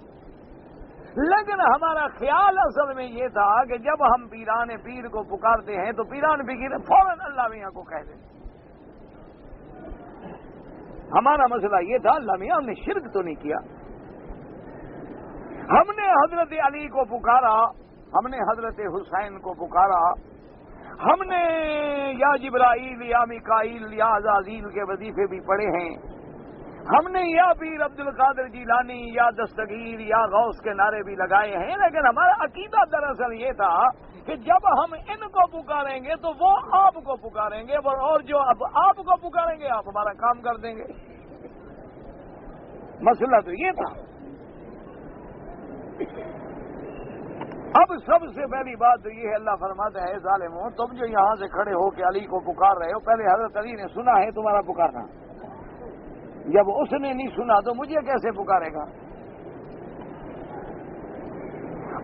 لیکن ہمارا خیال اصل میں یہ تھا کہ جب ہم پیران پیر کو پکارتے ہیں تو پیران پیر فوراً اللہ میاں کو کہہ دیتے. ہمارا مسئلہ یہ تھا اللہ میاں ہم نے شرک تو نہیں کیا. ہم نے حضرت علی کو پکارا، ہم نے حضرت حسین کو پکارا، ہم نے یا جبرائیل یا میکائیل یا عزازیل کے وظیفے بھی پڑھے ہیں، ہم نے یا پیر عبد القادر جیلانی یا دستگیر یا غوث کے نعرے بھی لگائے ہیں. لیکن ہمارا عقیدہ دراصل یہ تھا کہ جب ہم ان کو پکاریں گے تو وہ آپ کو پکاریں گے، اور جو اب آپ کو پکاریں گے آپ ہمارا کام کر دیں گے. مسئلہ تو یہ تھا. اب سب سے پہلی بات تو یہ ہے، اللہ فرماتا ہے ظالموں تم جو یہاں سے کھڑے ہو کے علی کو پکار رہے ہو، پہلے حضرت علی نے سنا ہے تمہارا پکارنا، جب اس نے نہیں سنا تو مجھے کیسے پکارے گا؟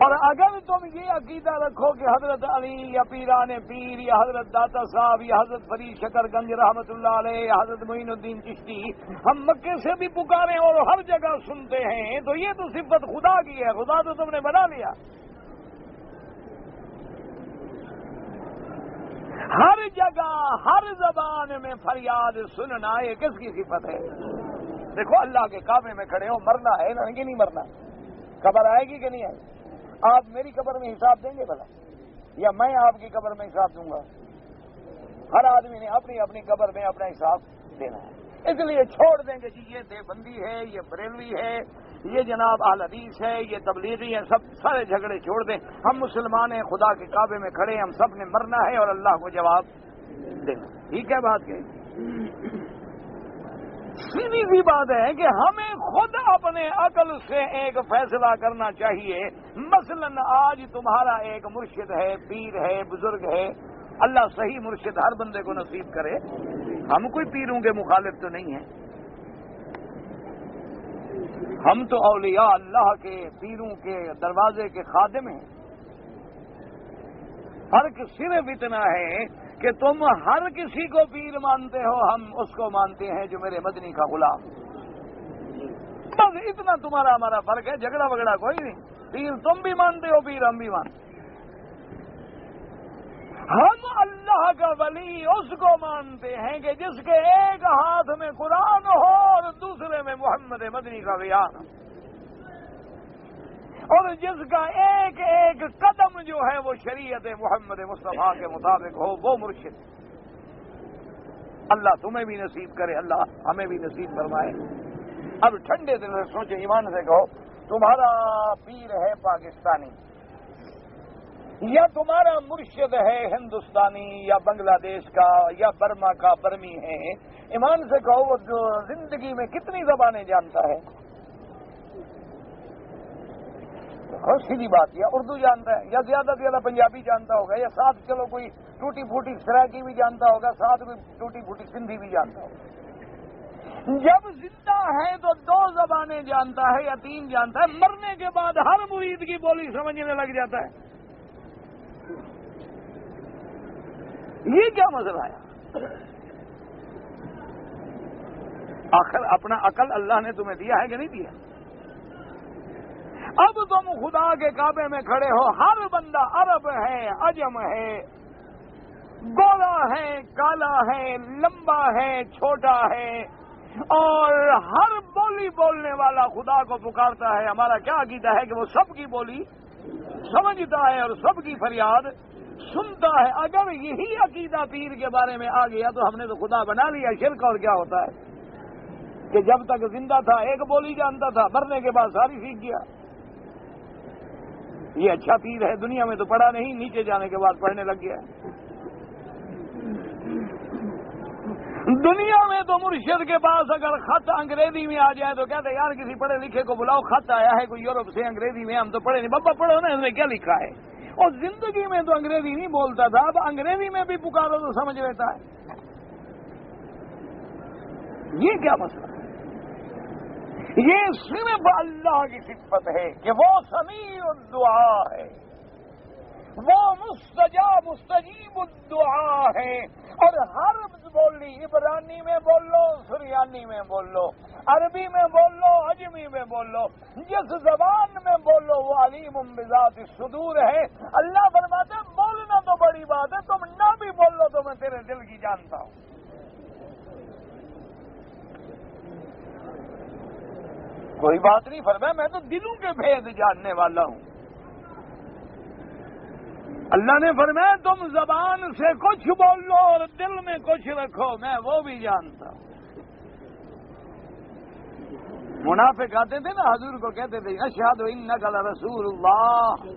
اور اگر تم یہ عقیدہ رکھو کہ حضرت علی یا پیران پیر یا حضرت داتا صاحب یا حضرت فرید شکر گنج رحمت اللہ علیہ یا حضرت معین الدین چشتی ہم مکے سے بھی پکاریں اور ہر جگہ سنتے ہیں تو یہ تو صفت خدا کی ہے، خدا تو تم نے بنا لیا. ہر جگہ ہر زبان میں فریاد سننا یہ کس کی صفت ہے؟ دیکھو اللہ کے کعبے میں کھڑے ہو، مرنا ہے نا کہ نہیں مرنا؟ خبر آئے گی کہ نہیں آئے گی؟ آپ میری قبر میں حساب دیں گے بھلا، یا میں آپ کی قبر میں حساب دوں گا؟ ہر آدمی نے اپنی اپنی قبر میں اپنا حساب دینا ہے. اس لیے چھوڑ دیں گے جی یہ دیوبندی ہے، یہ بریلوی ہے، یہ جناب اہل حدیث ہے، یہ تبلیغی ہے، سب سارے جھگڑے چھوڑ دیں. ہم مسلمان ہیں، خدا کے کعبے میں کھڑے ہیں، ہم سب نے مرنا ہے اور اللہ کو جواب دینا. ٹھیک ہے بات کہ سیدھی سی بات ہے کہ ہمیں خود اپنے عقل سے ایک فیصلہ کرنا چاہیے. مثلا آج تمہارا ایک مرشد ہے، پیر ہے، بزرگ ہے، اللہ صحیح مرشد ہر بندے کو نصیب کرے. ہم کوئی پیروں کے مخالف تو نہیں ہیں، ہم تو اولیاء اللہ کے پیروں کے دروازے کے خادم ہیں. فرق صرف اتنا ہے کہ تم ہر کسی کو پیر مانتے ہو، ہم اس کو مانتے ہیں جو میرے مدنی کا غلام. بس اتنا تمہارا ہمارا فرق ہے، جھگڑا وگڑا کوئی نہیں. پیر تم بھی مانتے ہو، پیر ہم بھی مانتے. ہر ہم اللہ کا ولی اس کو مانتے ہیں کہ جس کے ایک ہاتھ میں قرآن ہو اور دوسرے میں محمد مدنی کا بیان، اور جس کا ایک ایک قدم جو ہے وہ شریعت محمد مصطفیٰ کے مطابق ہو، وہ مرشد۔ اللہ تمہیں بھی نصیب کرے، اللہ ہمیں بھی نصیب فرمائے۔ اب ٹھنڈے دل سے سوچے، ایمان سے کہو، تمہارا پیر ہے پاکستانی یا تمہارا مرشد ہے ہندوستانی یا بنگلہ دیش کا یا برما کا برمی ہے، ایمان سے کہو وہ جو زندگی میں کتنی زبانیں جانتا ہے؟ بہت سیدھی بات، یا اردو جانتا ہے یا زیادہ سے زیادہ پنجابی جانتا ہوگا، یا ساتھ چلو کوئی ٹوٹی پھوٹی سرائکی بھی جانتا ہوگا، ساتھ کوئی ٹوٹی پھوٹی سندھی بھی جانتا ہوگا۔ جب زندہ ہے تو 2 زبانیں جانتا ہے یا 3 جانتا ہے، مرنے کے بعد ہر مرید کی بولی سمجھنے لگ جاتا ہے۔ یہ کیا مسئلہ ہے؟ آخر اپنا عقل اللہ نے تمہیں دیا ہے کہ نہیں دیا؟ اب تم خدا کے کعبے میں کھڑے ہو، ہر بندہ عرب ہے، عجم ہے، گولا ہے، کالا ہے، لمبا ہے، چھوٹا ہے، اور ہر بولی بولنے والا خدا کو پکارتا ہے۔ ہمارا کیا عقیدہ ہے کہ وہ سب کی بولی سمجھتا ہے اور سب کی فریاد سنتا ہے۔ اگر یہی عقیدہ پیر کے بارے میں آ گیا تو ہم نے تو خدا بنا لیا۔ شرک اور کیا ہوتا ہے کہ جب تک زندہ تھا ایک بولی جانتا تھا، مرنے کے بعد ساری سیکھ گیا۔ یہ اچھا پیر ہے، دنیا میں تو پڑھا نہیں، نیچے جانے کے بعد پڑھنے لگ گیا۔ دنیا میں تو مرشد کے پاس اگر خط انگریزی میں آ جائے تو کہتے یار کسی پڑھے لکھے کو بلاؤ، خط آیا ہے کوئی یورپ سے انگریزی میں، ہم تو پڑھے نہیں۔ بابا پڑھو نا، اس میں کیا لکھا ہے؟ اور زندگی میں تو انگریزی نہیں بولتا تھا، اب انگریزی میں بھی پکارو تو سمجھ لیتا ہے۔ یہ کیا مسئلہ ہے؟ یہ صرف اللہ کی صفت ہے کہ وہ سمیع الدعا ہے، وہ مستجیب الدعا ہے۔ اور ہر بولی، عبرانی میں بول لو، سریانی میں بول لو، عربی میں بول لو، عجمی میں بول لو، جس زبان میں بول لو، وہ علیم بذات الصدور ہے۔ اللہ فرماتے ہیں بولنا تو بڑی بات ہے، تم نہ بھی بول لو تو میں تیرے دل کی جانتا ہوں۔ کوئی بات نہیں، فرمایا میں تو دلوں کے بھید جاننے والا ہوں۔ اللہ نے فرمایا تم زبان سے کچھ بول لو اور دل میں کچھ رکھو، میں وہ بھی جانتا ہوں۔ منافق آتے تھے نا، حضور کو کہتے تھے اشہد انک لرسول اللہ۔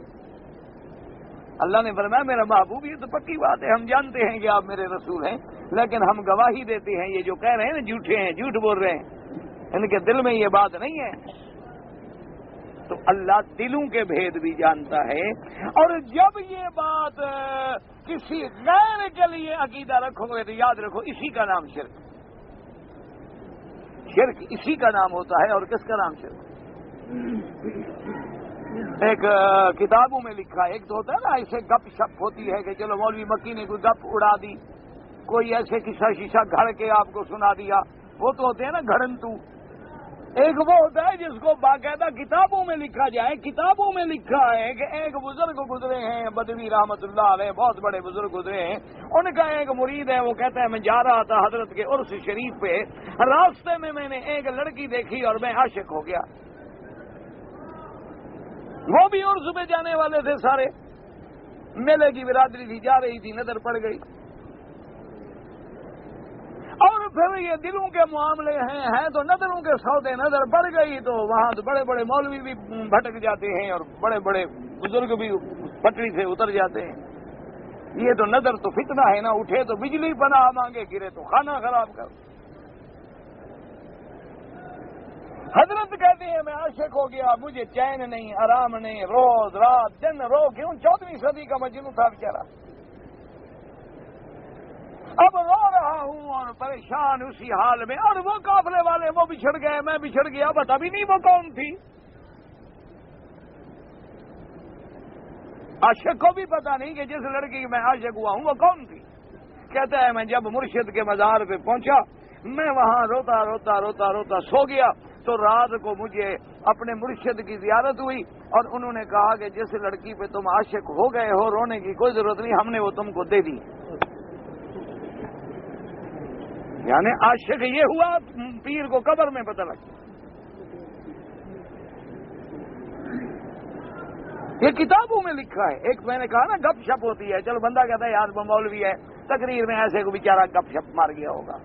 اللہ نے فرمایا میرا محبوب یہ تو پکی بات ہے، ہم جانتے ہیں کہ آپ میرے رسول ہیں، لیکن ہم گواہی دیتے ہیں یہ جو کہہ رہے ہیں نا جھوٹے ہیں، جھوٹ بول رہے ہیں، ان کے دل میں یہ بات نہیں ہے۔ تو اللہ دلوں کے بھید بھی جانتا ہے۔ اور جب یہ بات کسی غیر کے لیے عقیدہ رکھو گے تو یاد رکھو اسی کا نام شرک، شرک اسی کا نام ہوتا ہے۔ اور کس کا نام شرک؟ ایک کتابوں میں لکھا ہے، ایک تو ہوتا ہے نا ایسے گپ شپ ہوتی ہے کہ چلو مولوی مکی نے کوئی گپ اڑا دی، کوئی ایسے قصہ شیشہ گھڑ کے آپ کو سنا دیا، وہ تو ہوتے ہیں نا گھڑنتو۔ ایک وہ ہوتا ہے جس کو باقاعدہ کتابوں میں لکھا جائے۔ کتابوں میں لکھا ہے کہ ایک بزرگ گزرے ہیں، بدوی رحمت اللہ علیہ، بہت بڑے بزرگ گزرے ہیں، ان کا ایک مرید ہے، وہ کہتا ہے میں جا رہا تھا حضرت کے عرس شریف پہ، راستے میں نے ایک لڑکی دیکھی اور میں عاشق ہو گیا۔ وہ بھی عرس پہ جانے والے تھے سارے، میلے کی برادری تھی، جا رہی تھی، نظر پڑ گئی۔ اور پھر یہ دلوں کے معاملے ہیں تو نظروں کے سودے، نظر پڑ گئی تو وہاں تو بڑے بڑے مولوی بھی بھٹک جاتے ہیں اور بڑے بڑے بزرگ بھی پٹری سے اتر جاتے ہیں۔ یہ تو نظر تو فتنہ ہے نا، اٹھے تو بجلی پناہ مانگے، گرے تو کھانا خراب کر۔ حضرت کہتے ہیں میں عاشق ہو گیا، مجھے چین نہیں، آرام نہیں، روز رات دن رو کیوں، 14ویں صدی کا مجنون تھا بیچارہ۔ اب رو رہا ہوں اور پریشان اسی حال میں، اور وہ قافلے والے وہ بچھڑ گئے، میں بچھڑ گیا، پتہ بھی نہیں وہ کون تھی۔ عاشق کو بھی پتہ نہیں کہ جس لڑکی میں عاشق ہوا ہوں وہ کون تھی۔ کہتا ہے میں جب مرشد کے مزار پہ پہنچا، میں وہاں روتا روتا روتا روتا سو گیا۔ تو رات کو مجھے اپنے مرشد کی زیارت ہوئی اور انہوں نے کہا کہ جس لڑکی پہ تم عاشق ہو گئے ہو رونے کی کوئی ضرورت نہیں، ہم نے وہ تم کو دے دی۔ یعنی عاشق یہ ہوا پیر کو قبر میں پتہ لگا۔ یہ کتابوں میں لکھا ہے۔ ایک میں نے کہا نا گپ شپ ہوتی ہے، چلو بندہ کہتا ہے یار وہ مولوی ہے، تقریر میں ایسے کو بیچارہ گپ شپ مار گیا ہوگا۔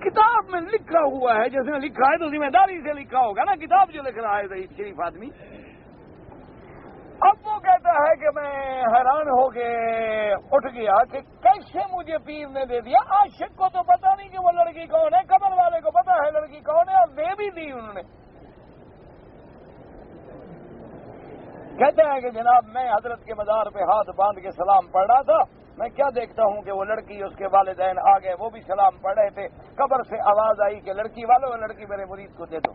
کتاب میں لکھا ہوا ہے، جس نے لکھا ہے تو ذمہ داری سے لکھا ہوگا نا، کتاب جو لکھ رہا ہے ضعیف شریف آدمی۔ اب وہ کہتا ہے کہ میں حیران ہو کے اٹھ گیا کہ کیسے مجھے پیر نے دے دیا، عاشق کو تو پتا نہیں کہ وہ لڑکی کون ہے، قبر والے کو پتا ہے لڑکی کون ہے اور دے بھی دی انہوں نے۔ کہتے ہیں کہ جناب میں حضرت کے مزار پہ ہاتھ باندھ کے سلام پڑھ رہا تھا، میں کیا دیکھتا ہوں کہ وہ لڑکی اس کے والدین آ گئے، وہ بھی سلام پڑھ رہے تھے، قبر سے آواز آئی کہ لڑکی والوں لڑکی میرے مرید کو دے دو۔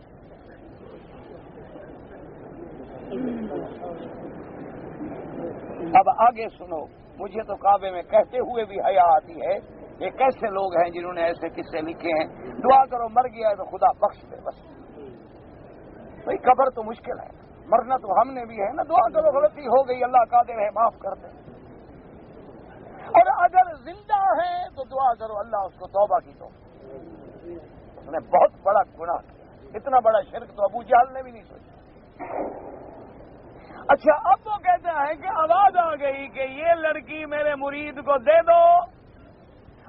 اب آگے سنو، مجھے تو کعبے میں کہتے ہوئے بھی حیا آتی ہے، یہ کیسے لوگ ہیں جنہوں نے ایسے قصے لکھے ہیں۔ دعا کرو مر گیا ہے تو خدا بخش دے، بس بھائی قبر تو مشکل ہے، مرنا تو ہم نے بھی ہے نا، دعا کرو غلطی ہو گئی اللہ قادر ہے معاف کر دے، اور اگر زندہ ہے تو دعا کرو اللہ اس کو توبہ کی دو، اس نے بہت بڑا گناہ کیا، اتنا بڑا شرک تو ابو جہل نے بھی نہیں سوچا۔ اچھا اب وہ کہتا ہے کہ آواز آ گئی کہ یہ لڑکی میرے مرید کو دے دو،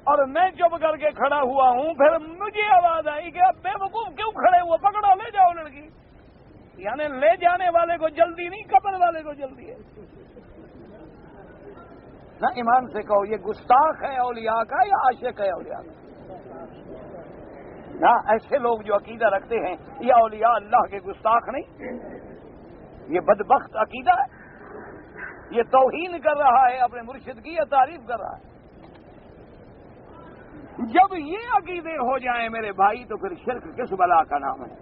اور میں چپ کر کے کھڑا ہوا ہوں، پھر مجھے آواز آئی کہ اب بے وقوف کیوں کھڑے ہوا، پکڑو لے جاؤ لڑکی۔ یعنی لے جانے والے کو جلدی نہیں، قبر والے کو جلدی ہے نا۔ ایمان سے کہو یہ گستاخ ہے اولیاء کا یا عاشق ہے اولیاء کا؟ نا ایسے لوگ جو عقیدہ رکھتے ہیں یہ اولیاء اللہ کے گستاخ نہیں، یہ بدبخت عقیدہ ہے، یہ توہین کر رہا ہے اپنے مرشد کی، یہ تعریف کر رہا ہے۔ جب یہ عقیدے ہو جائیں میرے بھائی تو پھر شرک کس بلا کا نام ہے؟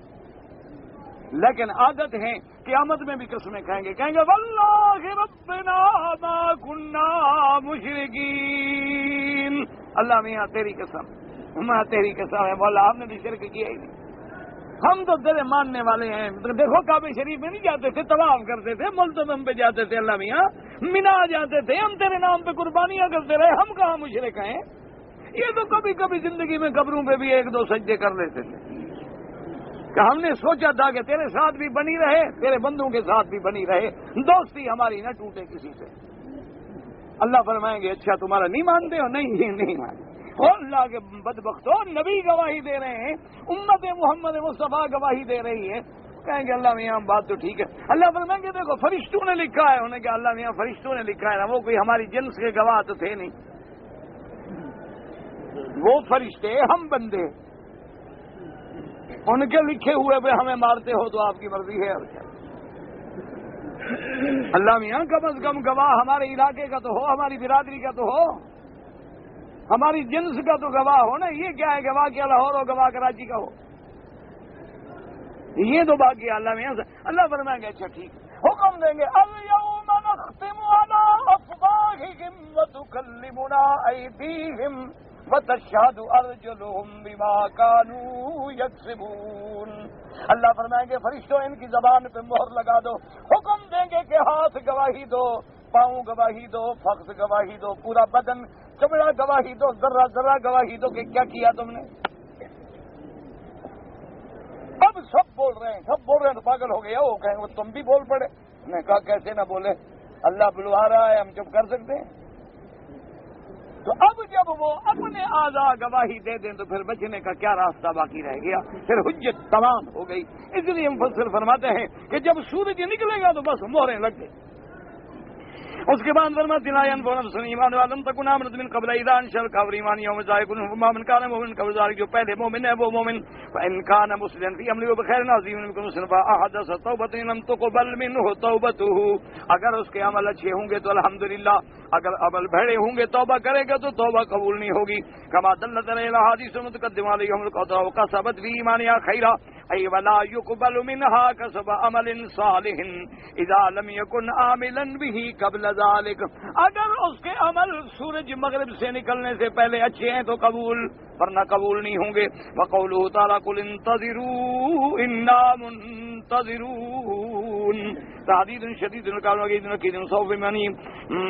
لیکن عادت ہے قیامت میں بھی قسمیں کہیں گے واللہ ربنا ما کننا مشرکین، اللہ میاں تیری قسم، میں تیری قسم ہے مولا ہم نے بھی شرک کیا ہی نہیں، ہم تو تیرے ماننے والے ہیں۔ دیکھو کعبہ شریف میں نہیں جاتے تھے، طواف کرتے تھے، ملتزم پہ جاتے تھے، اللہ میاں مینا جاتے تھے، ہم تیرے نام پہ قربانیاں کرتے رہے، ہم کہاں مشرک ہیں؟ یہ تو کبھی کبھی زندگی میں قبروں پہ بھی ایک دو سجدے کر لیتے تھے، کہ ہم نے سوچا تھا کہ تیرے ساتھ بھی بنی رہے، تیرے بندوں کے ساتھ بھی بنی رہے، دوستی ہماری نہ ٹوٹے کسی سے۔ اللہ فرمائیں گے اچھا تمہارا نہیں مانتے ہو؟ نہیں مانتے۔ اور اللہ کے بدبختوں، نبی گواہی دے رہے ہیں، امت محمد مصطفیٰ گواہی دے رہی ہے، کہیں گے اللہ میاں بات تو ٹھیک ہے۔ اللہ فرمائیں گے دیکھو فرشتوں نے لکھا ہے، انہوں نے کہا اللہ میاں فرشتوں نے لکھا ہے نا، وہ کوئی ہماری جنس کے گواہ تو تھے نہیں، وہ فرشتے ہم بندے، ان کے لکھے ہوئے پہ ہمیں مارتے ہو تو آپ کی مرضی ہے اور کیا۔ اللہ میاں کم از کم گواہ ہمارے علاقے کا تو ہو، ہماری برادری کا تو ہو، ہماری جنس کا تو گواہ ہو نا۔ یہ کیا ہے گواہ کیا لاہور ہو، گواہ کراچی کا ہو، یہ تو باقی اللہ میاں سے۔ اللہ فرمائیں گے اچھا ٹھیک، حکم دیں گے الیوم نختم علی افواہہم وتکلمنا ایدیہم وتشہد ارجلہم بما کانوا یکسبون۔ اللہ فرمائیں گے فرشتوں ان کی زبان پہ مہر لگا دو، حکم دیں گے کہ ہاتھ گواہی دو، پاؤں گواہی دو، فخذ گواہی دو، پورا بدن چمڑا گواہی دو، ذرہ ذرہ گواہی دو کہ کیا کیا تم نے۔ اب سب بول رہے ہیں تو پاگل ہو گیا، وہ کہیں وہ تم بھی بول پڑے۔ میں کہا کیسے نہ بولے، اللہ بلوا رہا ہے، ہم چپ کر سکتے ہیں؟ تو اب جب وہ اپنے اعضاء گواہی دے دیں تو پھر بچنے کا کیا راستہ باقی رہ گیا؟ پھر حجت تمام ہو گئی۔ اس لیے مفسر فرماتے ہیں کہ جب سورج نکلے گا تو بس مہریں لگ گئی۔ اس کے بعد فرماتے ہیں ان فون سن ایمان والم تکن امنت من قبل اذا انشر قبر ایمان یوم ذائقن من کان مومن قبل ذلك، جو پہلے مومن ہے وہ مومن، فان کان مسلم فی عمله بخیر عظیم منکم مسلم احدث توبۃ لم تقبل منه توبته، اگر اس کے عمل اچھے ہوں گے تو الحمدللہ، اگر عمل بھڑے ہوں گے توبہ کرے گا تو توبہ قبول نہیں ہوگی۔ کما دلت علی احادیث متقدمہ علیہم القضاء وکسبت فی ایمانها خیرا ای ولا يقبل منها كسب عمل صالح اذا لم يكن عاملا به قبل قبل ذلك، اگر اس کے عمل سورج مغرب سے نکلنے سے پہلے اچھے ہیں تو قبول، ورنہ قبول نہیں ہوں گے. وقوله تعالی قل انتظروا انا منتظرون تحدید شدید القول وقید نقید صوف منیم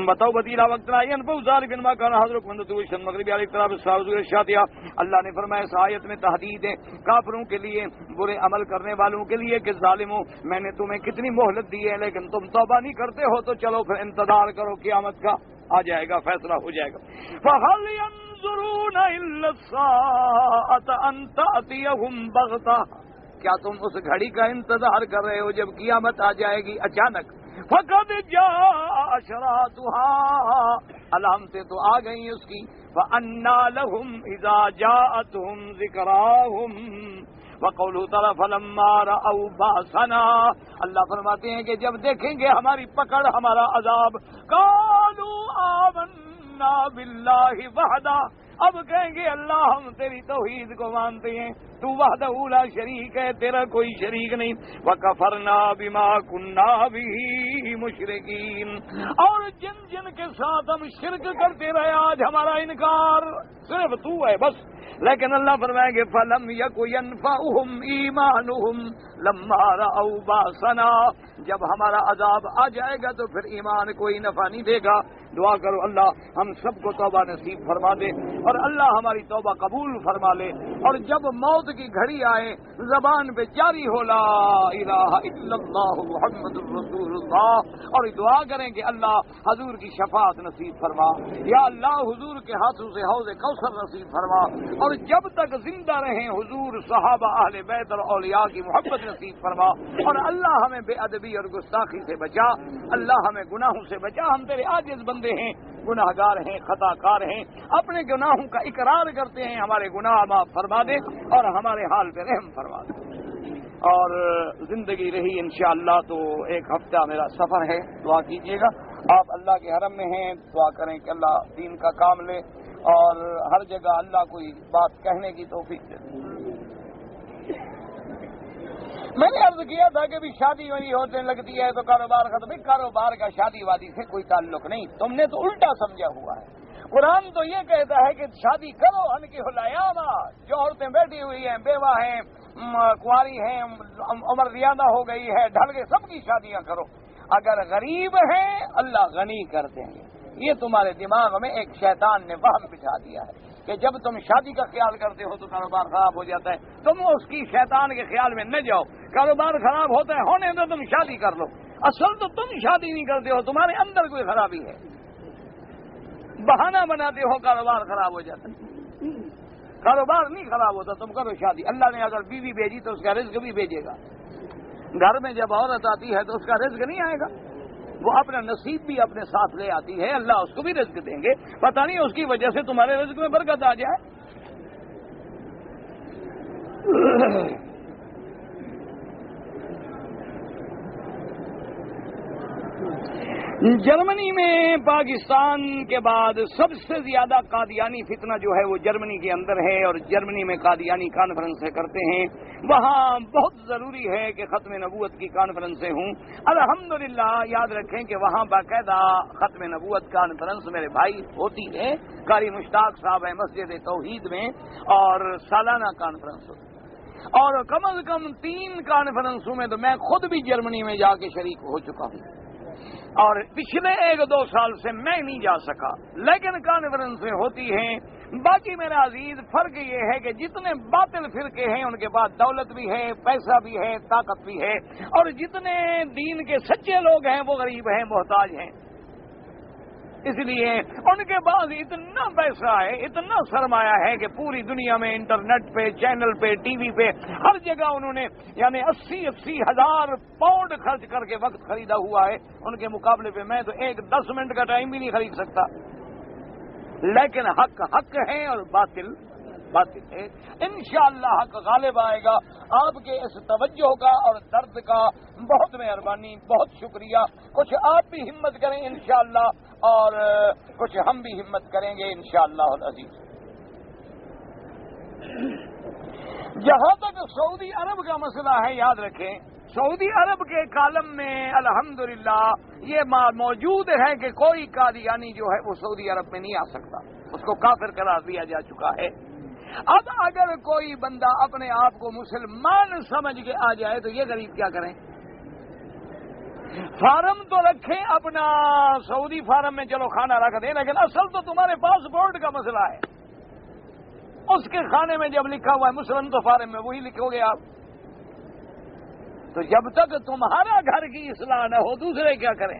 بتوبت الى وقت لا ينفع ذلك انما كان حضركم من طلوع الشمس المغربي على اقتراب الساعه وظهور الشاتيه. اللہ نے فرمایا اس آیت میں تحدید ہے کافروں کے لیے، برے عمل کرنے والوں کے لیے کہ ظالموں میں نے تمہیں کتنی مہلت دی ہے لیکن تم توبہ نہیں کرتے ہو، تو چلو پھر انتظار کرو، قیامت کا آ جائے گا، فیصلہ ہو جائے گا. فَهَلْ يَنظُرُونَ إِلَّا السَّاعَةَ أَن تَأْتِيَهُمْ بَغْتَةً، کیا تم اس گھڑی کا انتظار کر رہے ہو جب قیامت آ جائے گی اچانک؟ فَقَدْ جَاءَ أَشْرَاطُهَا، علامتیں تو آ گئی اس کی. وَأَنَّىٰ لَهُمْ إِذَا جَاءَتْهُمْ ذِكْرَاهُمْ. وَقَوْلُهُ تَعَالَىٰ فَلَمَّا رَأَوْا بَأْسَنَا، اللہ فرماتے ہیں کہ جب دیکھیں گے ہماری پکڑ، ہمارا عذاب، قَالُوا آمَنَّا بِاللَّهِ وَحْدَهُ، اب کہیں گے اللہ ہم تیری توحید کو مانتے ہیں، تو وحدہ لا شریک ہے، تیرا کوئی شریک نہیں. وَكَفَرْنَا بِمَا كُنَّا بِهِ مُشْرِكِينَ، اور جن جن کے ساتھ ہم شرک کرتے رہے آج ہمارا انکار صرف تو ہے بس. لیکن اللہ فرمائیں گے فَلَمْ يَكُ يَنفَعُهُمْ إِيمَانُهُمْ لَمَّا رَأَوْا بَأْسَنَا، جب ہمارا عذاب آ جائے گا تو پھر ایمان کوئی نفع نہیں دے گا. دعا کرو اللہ ہم سب کو توبہ نصیب فرما دے اور اللہ ہماری توبہ قبول فرما لے. اور جب موت کی گھڑی آئے زبان پہ جاری ہو لا الہ الا اللہ محمد الرسول اللہ، اور دعا کریں کہ اللہ حضور کی شفاعت نصیب فرما، یا اللہ حضور کے ہاتھوں سے حوض کوثر نصیب فرما، اور جب تک زندہ رہیں حضور صحابہ اہل بیت اور اولیاء کی محبت نصیب فرما. اور اللہ ہمیں بے ادبی اور گستاخی سے بچا، اللہ ہمیں گناہوں سے بچا. ہم تیرے عاجز بندے ہیں، گناہ گار ہیں، خطا کار ہیں، اپنے گناہوں کا اقرار کرتے ہیں، ہمارے گناہ معاف فرما دے اور ہمارے حال پہ رحم فرما دے. اور زندگی رہی انشاءاللہ تو ایک ہفتہ میرا سفر ہے، دعا کیجیے گا. آپ اللہ کے حرم میں ہیں، دعا کریں کہ اللہ دین کا کام لے اور ہر جگہ اللہ کوئی بات کہنے کی توفیق دے. میں نے عرض کیا تھا کہ بھی شادی وہی ہونے لگتی ہے تو کاروبار ختم. کاروبار کا شادی وادی سے کوئی تعلق نہیں، تم نے تو الٹا سمجھا ہوا ہے. قرآن تو یہ کہتا ہے کہ شادی کرو، انکحوا الایام، جو عورتیں بیٹھی ہوئی ہیں، بیوہ ہیں، کنواری ہیں، عمر زیادہ ہو گئی ہے، ڈھل کے سب کی شادیاں کرو. اگر غریب ہیں اللہ غنی کر دیں گے. یہ تمہارے دماغ میں ایک شیطان نے وہم بٹھا دیا ہے کہ جب تم شادی کا خیال کرتے ہو تو کاروبار خراب ہو جاتا ہے. تم اس کی شیطان کے خیال میں نہ جاؤ. کاروبار خراب ہوتا ہے ہونے دو، تم شادی کر لو. اصل تو تم شادی نہیں کرتے ہو، تمہارے اندر کوئی خرابی ہے، بہانہ بناتے ہو کاروبار خراب ہو جاتا ہے. کاروبار نہیں خراب ہوتا، تم کرو شادی. اللہ نے اگر بیوی بھیجی تو اس کا رزق بھی بھیجے گا. گھر میں جب عورت آتی ہے تو اس کا رزق نہیں آئے گا، وہ اپنا نصیب بھی اپنے ساتھ لے آتی ہے. اللہ اس کو بھی رزق دیں گے، پتہ نہیں اس کی وجہ سے تمہارے رزق میں برکت آ جائے. جرمنی میں پاکستان کے بعد سب سے زیادہ قادیانی فتنہ جو ہے وہ جرمنی کے اندر ہے، اور جرمنی میں قادیانی کانفرنسیں کرتے ہیں. وہاں بہت ضروری ہے کہ ختم نبوت کی کانفرنسیں ہوں. الحمدللہ یاد رکھیں کہ وہاں باقاعدہ ختم نبوت کانفرنس میرے بھائی ہوتی ہے. قاری مشتاق صاحب ہے مسجد توحید میں، اور سالانہ کانفرنس ہوتی ہے. اور کم از کم 3 کانفرنسوں میں تو میں خود بھی جرمنی میں جا کے شریک ہو چکا ہوں، اور پچھلے 1-2 سال سے میں نہیں جا سکا، لیکن کانفرنسیں ہوتی ہیں. باقی میرا عزیز فرق یہ ہے کہ جتنے باطل فرقے ہیں ان کے پاس دولت بھی ہے، پیسہ بھی ہے، طاقت بھی ہے، اور جتنے دین کے سچے لوگ ہیں وہ غریب ہیں، محتاج ہیں. اس لیے ان کے پاس اتنا پیسہ ہے، اتنا سرمایہ ہے کہ پوری دنیا میں انٹرنیٹ پہ، چینل پہ، ٹی وی پہ، ہر جگہ انہوں نے یعنی 80 ہزار پاؤنڈ خرچ کر کے وقت خریدا ہوا ہے. ان کے مقابلے پہ میں تو 10 منٹ کا ٹائم بھی نہیں خرید سکتا. لیکن حق حق ہے اور باطل باطل ہے. انشاءاللہ حق غالب آئے گا. آپ کے اس توجہ کا اور درد کا بہت مہربانی، بہت شکریہ. کچھ آپ بھی ہمت کریں انشاءاللہ، اور کچھ ہم بھی ہمت کریں گے انشاءاللہ العزیز. جہاں تک سعودی عرب کا مسئلہ ہے، یاد رکھیں سعودی عرب کے کالم میں الحمدللہ یہ موجود ہے کہ کوئی قادیانی جو ہے وہ سعودی عرب میں نہیں آ سکتا، اس کو کافر قرار دیا جا چکا ہے۔ اب اگر کوئی بندہ اپنے آپ کو مسلمان سمجھ کے آ جائے تو یہ غریب کیا کریں؟ فارم تو رکھیں اپنا سعودی فارم میں، چلو کھانا رکھ دیں، لیکن اصل تو تمہارے پاسپورٹ کا مسئلہ ہے۔ اس کے کھانے میں جب لکھا ہوا ہے مسلم تو فارم میں وہی لکھو گے آپ۔ تو جب تک تمہارا گھر کی اصلاح نہ ہو دوسرے کیا کریں؟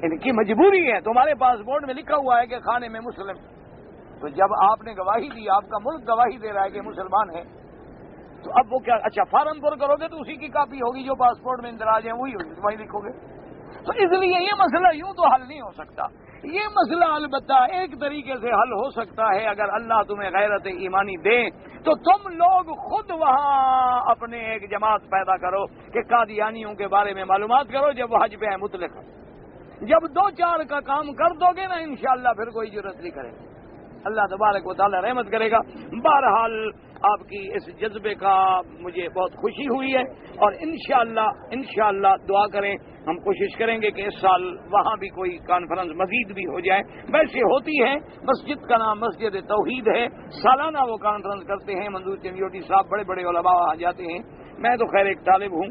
ان کی مجبوری ہے، تمہارے پاسپورٹ میں لکھا ہوا ہے کہ کھانے میں مسلم، تو جب آپ نے گواہی دی، آپ کا ملک گواہی دے رہا ہے کہ مسلمان ہے، تو اب وہ کیا؟ اچھا فارم پر کرو گے تو اسی کی کاپی ہوگی جو پاسپورٹ میں اندراج ہے وہی لکھو گے۔ تو اس لیے یہ مسئلہ یوں تو حل نہیں ہو سکتا۔ یہ مسئلہ البتہ ایک طریقے سے حل ہو سکتا ہے، اگر اللہ تمہیں غیرت ایمانی دے تو تم لوگ خود وہاں اپنے ایک جماعت پیدا کرو کہ قادیانیوں کے بارے میں معلومات کرو جب وہ حج پہ ہیں مطلق۔ جب 2-4 کا کام کر دو گے نا انشاءاللہ پھر کوئی ضرورت نہیں کرے گا، اللہ تبارک و تعالی رحمت کرے گا۔ بہرحال آپ کی اس جذبے کا مجھے بہت خوشی ہوئی ہے، اور انشاءاللہ دعا کریں، ہم کوشش کریں گے کہ اس سال وہاں بھی کوئی کانفرنس مزید بھی ہو جائے۔ ویسے ہوتی ہے، مسجد کا نام مسجد توحید ہے، سالانہ وہ کانفرنس کرتے ہیں، منظور چنگیوٹی صاحب بڑے بڑے علماء آ جاتے ہیں، میں تو خیر ایک طالب ہوں۔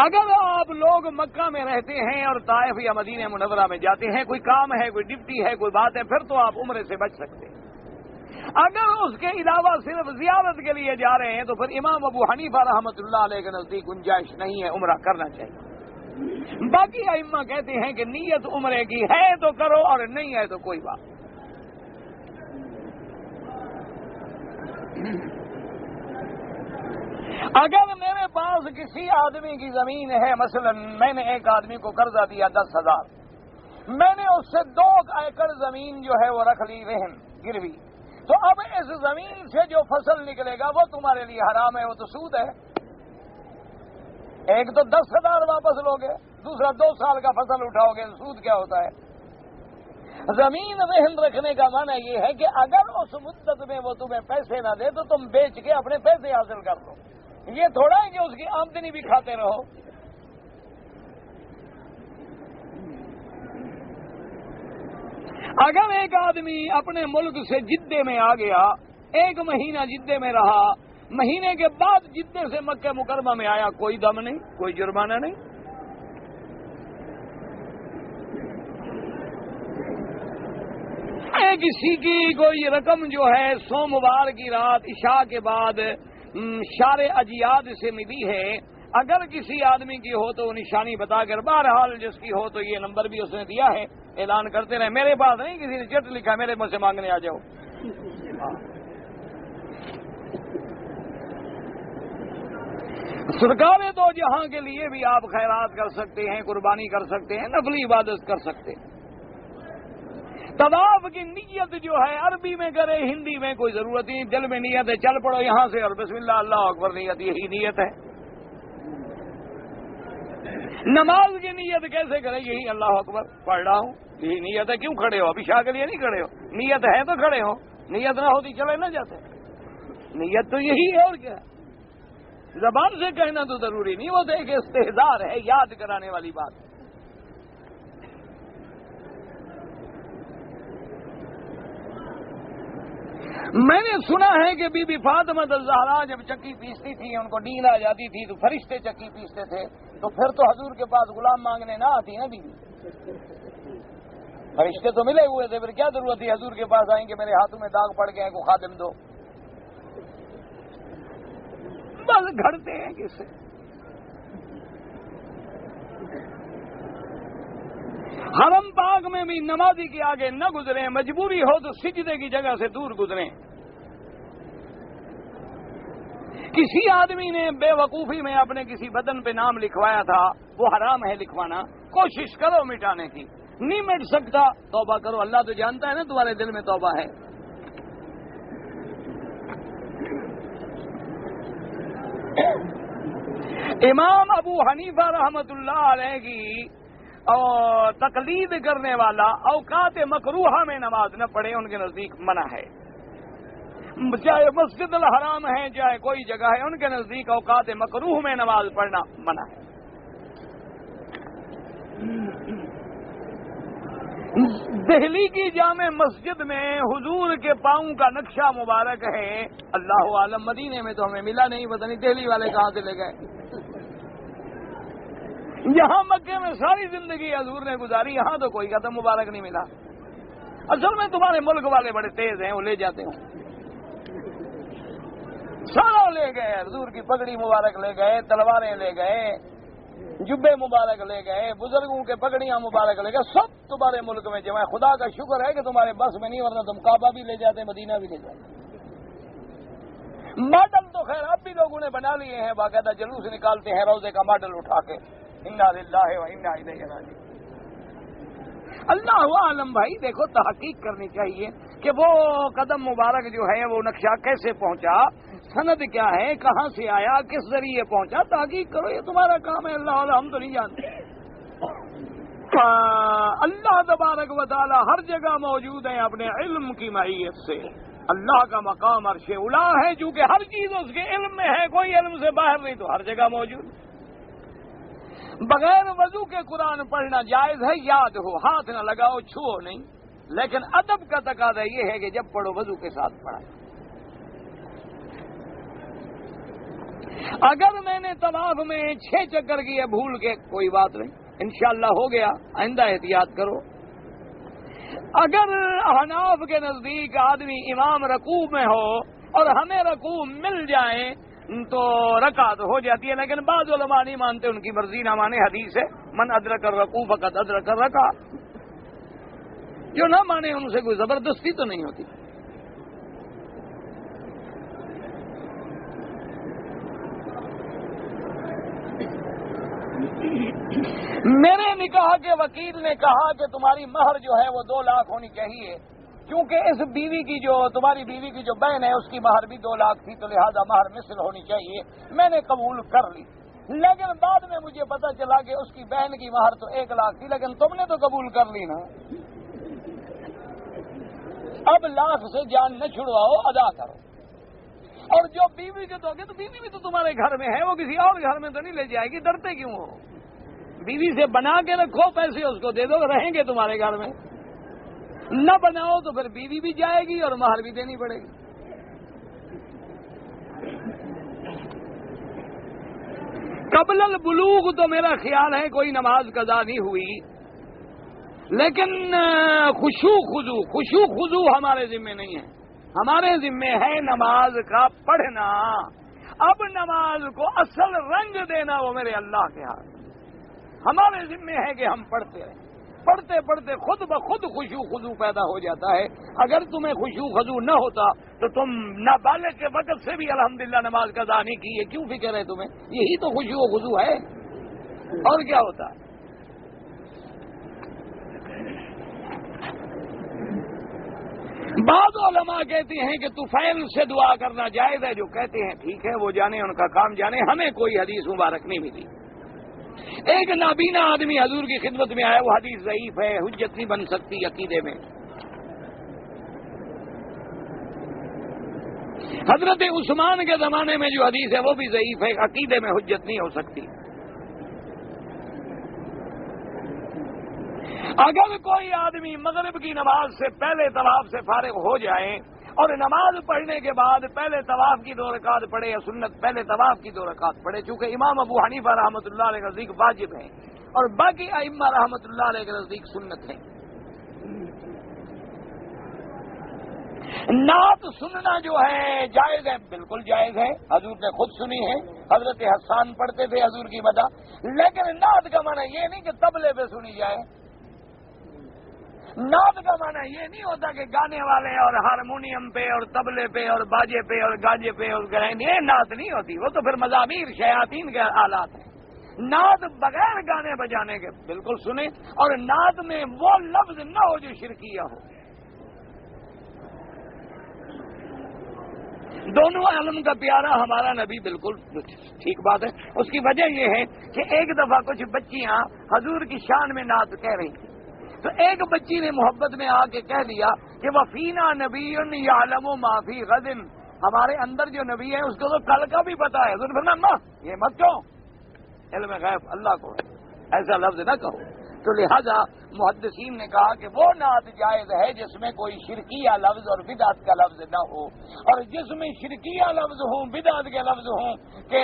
اگر آپ لوگ مکہ میں رہتے ہیں اور طائف یا مدینہ منورہ میں جاتے ہیں، کوئی کام ہے، کوئی ڈپٹی ہے، کوئی بات ہے، پھر تو آپ عمرے سے بچ سکتے ہیں۔ اگر اس کے علاوہ صرف زیارت کے لیے جا رہے ہیں تو پھر امام ابو حنیفہ رحمۃ اللہ علیہ کے نزدیک گنجائش نہیں ہے، عمرہ کرنا چاہیے۔ باقی ائمہ کہتے ہیں کہ نیت عمرے کی ہے تو کرو اور نہیں ہے تو کوئی بات۔ اگر میرے پاس کسی آدمی کی زمین ہے، مثلا میں نے ایک آدمی کو قرضہ دیا 10,000، میں نے اس سے 2 ایکڑ زمین جو ہے وہ رکھ لی رہن گروی، تو اب اس زمین سے جو فصل نکلے گا وہ تمہارے لیے حرام ہے، وہ تو سود ہے۔ ایک تو 10,000 واپس لوگے، دوسرا 2 سال کا فصل اٹھاؤ گے، سود کیا ہوتا ہے؟ زمین رہن رکھنے کا معنی یہ ہے کہ اگر اس مدت میں وہ تمہیں پیسے نہ دے تو تم بیچ کے اپنے پیسے حاصل کر دو، یہ تھوڑا ہے کہ اس کی آمدنی بھی کھاتے رہو۔ اگر ایک آدمی اپنے ملک سے جدے میں آ گیا، 1 مہینہ جدے میں رہا، مہینے کے بعد جدے سے مکہ مکرمہ میں آیا، کوئی دم نہیں، کوئی جرمانہ نہیں۔ کسی کی کوئی رقم جو ہے سوموار کی رات عشاء کے بعد شار اجیاد سے ملی ہے، اگر کسی آدمی کی ہو تو وہ نشانی بتا کر، بہرحال جس کی ہو تو یہ نمبر بھی اس نے دیا ہے، اعلان کرتے رہے، میرے پاس نہیں کسی نے چٹ لکھا میرے مجھ سے مانگنے آ جاؤ۔ سرکار دو جہاں کے لیے بھی آپ خیرات کر سکتے ہیں، قربانی کر سکتے ہیں، نفلی عبادت کر سکتے ہیں۔ طواف کی نیت جو ہے عربی میں کرے، ہندی میں کوئی ضرورت نہیں، دل میں نیت ہے چل پڑو یہاں سے اور بسم اللہ اللہ اکبر نیت، یہی نیت ہے۔ نماز کی نیت کیسے کرے؟ یہی اللہ اکبر پڑھ رہا ہوں، یہی نیت ہے۔ کیوں کھڑے ہو؟ ابھی شاہ کے لیے نہیں کھڑے ہو، نیت ہے تو کھڑے ہو، نیت نہ ہوتی چلے نہ جاتے۔ نیت تو یہی ہے، اور کیا ہے؟ زبان سے کہنا تو ضروری نہیں، وہ تو ایک استحضار ہے، یاد کرانے والی بات۔ میں نے سنا ہے کہ بی بی فاطمہ الزہرا جب چکی پیستی تھی، ان کو نیند آ جاتی تھی تو فرشتے چکی پیستے تھے، تو پھر تو حضور کے پاس غلام مانگنے نہ آتی نا بیوی، فرشتے تو ملے ہوئے تھے، پھر کیا ضرورت تھی حضور کے پاس آئیں کہ میرے ہاتھوں میں داغ پڑ گئے کو خادم دو، بس گھڑتے ہیں کس سے۔ حرم پاک میں بھی نمازی کے آگے نہ گزریں، مجبوری ہو تو سجدے کی جگہ سے دور گزریں۔ کسی آدمی نے بے وقوفی میں اپنے کسی بدن پہ نام لکھوایا تھا، وہ حرام ہے لکھوانا، کوشش کرو مٹانے کی، نہیں مٹ سکتا توبہ کرو، اللہ تو جانتا ہے نا تمہارے دل میں توبہ ہے۔ امام ابو حنیفہ رحمت اللہ علیہ کی اور تقلید کرنے والا اوقات مکروہہ میں نماز نہ پڑھے، ان کے نزدیک منع ہے۔ چاہے مسجد الحرام ہے چاہے کوئی جگہ ہے، ان کے نزدیک اوقات مکروہ میں نماز پڑھنا منع ہے۔ دہلی کی جامع مسجد میں حضور کے پاؤں کا نقشہ مبارک ہے، اللہ عالم مدینے میں تو ہمیں ملا نہیں، پتہ نہیں دہلی والے کہاں سے لے گئے۔ یہاں مکے میں ساری زندگی حضور نے گزاری، یہاں تو کوئی قدم مبارک نہیں ملا۔ اصل میں تمہارے ملک والے بڑے تیز ہیں، وہ لے جاتے ہیں، سارا لے گئے، حضور کی پگڑی مبارک لے گئے، تلواریں لے گئے، جبے مبارک لے گئے، بزرگوں کے پگڑیاں مبارک لے گئے، سب تمہارے ملک میں جمع ہے۔ خدا کا شکر ہے کہ تمہارے بس میں نہیں، ورنہ تم کعبہ بھی لے جاتے، مدینہ بھی لے جاتے۔ ماڈل تو خیر اب بھی لوگوں نے بنا لیے ہیں، باقاعدہ جلوس نکالتے ہیں روزے کا ماڈل اٹھا کے، انا للہ و انا الیہ راجعون۔ اللہ عالم بھائی دیکھو، تحقیق کرنی چاہیے کہ وہ قدم مبارک جو ہے وہ نقشہ کیسے پہنچا، سند کیا ہے، کہاں سے آیا، کس ذریعے پہنچا، تحقیق کرو، یہ تمہارا کام ہے، اللہ عالم ہم تو نہیں جانتے۔ اللہ تبارک و تعالی ہر جگہ موجود ہیں اپنے علم کی معیت سے۔ اللہ کا مقام عرش اولی ہے، چونکہ ہر چیز اس کے علم میں ہے، کوئی علم سے باہر نہیں، تو ہر جگہ موجود۔ بغیر وضو کے قرآن پڑھنا جائز ہے، یاد ہو، ہاتھ نہ لگاؤ، چھوؤ نہیں، لیکن ادب کا تقاضا یہ ہے کہ جب پڑھو وضو کے ساتھ پڑھا۔ اگر میں نے طواف میں 6 چکر کیے بھول کے، کوئی بات نہیں، انشاءاللہ ہو گیا، آئندہ احتیاط کرو۔ اگر احناف کے نزدیک آدمی امام رکوع میں ہو اور ہمیں رکوع مل جائیں تو رکعت ہو جاتی ہے، لیکن بعض علماء نہیں مانتے، ان کی مرضی نہ مانے، حدیث ہے من ادرک الرکوع فقد ادرک الرکعہ، جو نہ مانے ان سے کوئی زبردستی تو نہیں ہوتی۔ میرے نکاح کے وکیل نے کہا کہ تمہاری مہر جو ہے وہ 2 لاکھ ہونی چاہیے، کیونکہ اس بیوی کی جو تمہاری بیوی کی جو بہن ہے اس کی مہر بھی 2 لاکھ تھی، تو لہذا مہر مثل ہونی چاہیے۔ میں نے قبول کر لی، لیکن بعد میں مجھے پتا چلا کہ اس کی بہن کی مہر تو 1 لاکھ تھی، لیکن تم نے تو قبول کر لی نا، اب لاکھ سے جان نہ چھڑواؤ، ادا کرو۔ اور جو بیوی کے دو گے تو بیوی بھی تو تمہارے گھر میں ہے، وہ کسی اور گھر میں تو نہیں لے جائے گی، ڈرتے کیوں ہو؟ بیوی سے بنا کے رکھو، پیسے اس کو دے دو، رہیں گے تمہارے گھر میں۔ نہ بناؤ تو پھر بیوی بھی جائے گی اور مہر بھی دینی پڑے گی۔ قبل البلوغ تو میرا خیال ہے کوئی نماز قضا نہیں ہوئی، لیکن خشوع خضوع ہمارے ذمے نہیں ہے، ہمارے ذمے ہے نماز کا پڑھنا۔ اب نماز کو اصل رنگ دینا وہ میرے اللہ کے ہاتھ، ہمارے ذمے ہے کہ ہم پڑھتے رہیں، پڑھتے پڑھتے خود بخود خشوع خضوع پیدا ہو جاتا ہے۔ اگر تمہیں خشوع خضوع نہ ہوتا تو تم نابالغ کے وقت سے بھی الحمدللہ نماز قضا نہیں کی ہے، کیوں فکر ہے تمہیں؟ یہی تو خشوع خضوع ہے، اور کیا ہوتا ہے؟ بعض علماء کہتے ہیں کہ طفیل سے دعا کرنا جائز ہے، جو کہتے ہیں ٹھیک ہے، وہ جانے، ان کا کام جانے، ہمیں کوئی حدیث مبارک نہیں ملی۔ ایک نابینا آدمی حضور کی خدمت میں آیا، وہ حدیث ضعیف ہے، حجت نہیں بن سکتی عقیدے میں۔ حضرت عثمان کے زمانے میں جو حدیث ہے وہ بھی ضعیف ہے، عقیدے میں حجت نہیں ہو سکتی۔ اگر کوئی آدمی مغرب کی نماز سے پہلے طواف سے فارغ ہو جائے اور نماز پڑھنے کے بعد پہلے طواف کی 2 رکعت پڑھے، یا سنت پہلے طواف کی 2 رکعت پڑھے، چونکہ امام ابو حنیفہ رحمۃ اللہ علیہ کے نزدیک واجب ہیں اور باقی ائمہ رحمۃ اللہ علیہ کے نزدیک سنت ہیں۔ نعت سننا جو ہے جائز ہے، بالکل جائز ہے، حضور نے خود سنی ہے، حضرت حسان پڑھتے تھے حضور کی مدح، لیکن نعت کا معنی یہ نہیں کہ طبلے پہ سنی جائے، نعت کا معنی یہ نہیں ہوتا کہ گانے والے اور ہارمونیم پہ اور طبلے پہ اور باجے پہ اور گاجے پہ اور گرین، یہ نعت نہیں ہوتی، وہ تو پھر مزامیر شیاطین کے آلات ہیں۔ نعت بغیر گانے بجانے کے بالکل سنیں، اور نعت میں وہ لفظ نہ ہو جو شرکیہ ہو۔ دونوں عالم کا پیارا ہمارا نبی، بالکل ٹھیک بات ہے۔ اس کی وجہ یہ ہے کہ ایک دفعہ کچھ بچیاں حضور کی شان میں نعت کہہ رہی تھیں، تو ایک بچی نے محبت میں آ کے کہہ دیا کہ وفینا نبی یعلم ما فی غد، ہمارے اندر جو نبی ہے اس کو تو کل کا بھی پتا ہے. حضور فرمایا اماں یہ مت کہو، علم غیب اللہ کو ہے، ایسا لفظ نہ کہو. تو لہذا محدثین نے کہا کہ وہ نعت جائز ہے جس میں کوئی شرکیہ لفظ اور بدعت کا لفظ نہ ہو، اور جس میں شرکیہ لفظ ہوں، بدعت کے لفظ ہوں کہ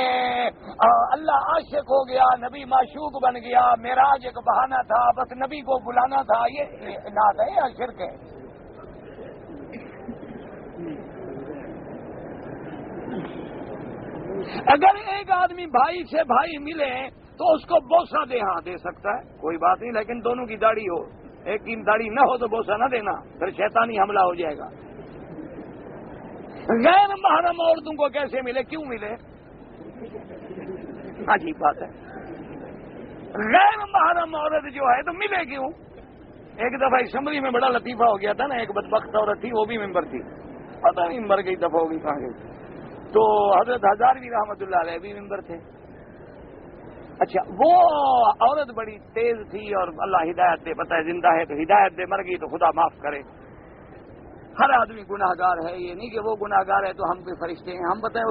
اللہ عاشق ہو گیا، نبی معشوق بن گیا، معراج ایک بہانہ تھا، بس نبی کو بلانا تھا، یہ نعت ہے یا شرک ہے؟ اگر ایک آدمی بھائی سے بھائی ملے تو اس کو بوسہ دے سکتا ہے، کوئی بات نہیں، لیکن دونوں کی داڑھی ہو. ایک کی داڑھی نہ ہو تو بوسہ نہ دینا، پھر شیطانی حملہ ہو جائے گا. غیر محرم عورتوں کو کیسے ملے، کیوں ملے؟ عجیب بات ہے. غیر محرم عورت جو ہے تو ملے کیوں؟ ایک دفعہ اسمبلی میں بڑا لطیفہ ہو گیا تھا نا، ایک بدبخت عورت تھی، وہ بھی ممبر تھی، پتہ نہیں مر گئی، دفعہ ہو گئی کہاں گئی. تو حضرت ہزاروی رحمۃ اللہ علیہ بھی ممبر تھے. اچھا وہ عورت بڑی تیز تھی، اور اللہ ہدایت دے، پتہ ہے زندہ ہے تو ہدایت دے، مر گئی تو خدا معاف کرے. ہر آدمی گناہ گار ہے، یہ نہیں کہ وہ گناہ گار ہے تو ہم بھی فرشتے ہیں. ہم پتہ ہے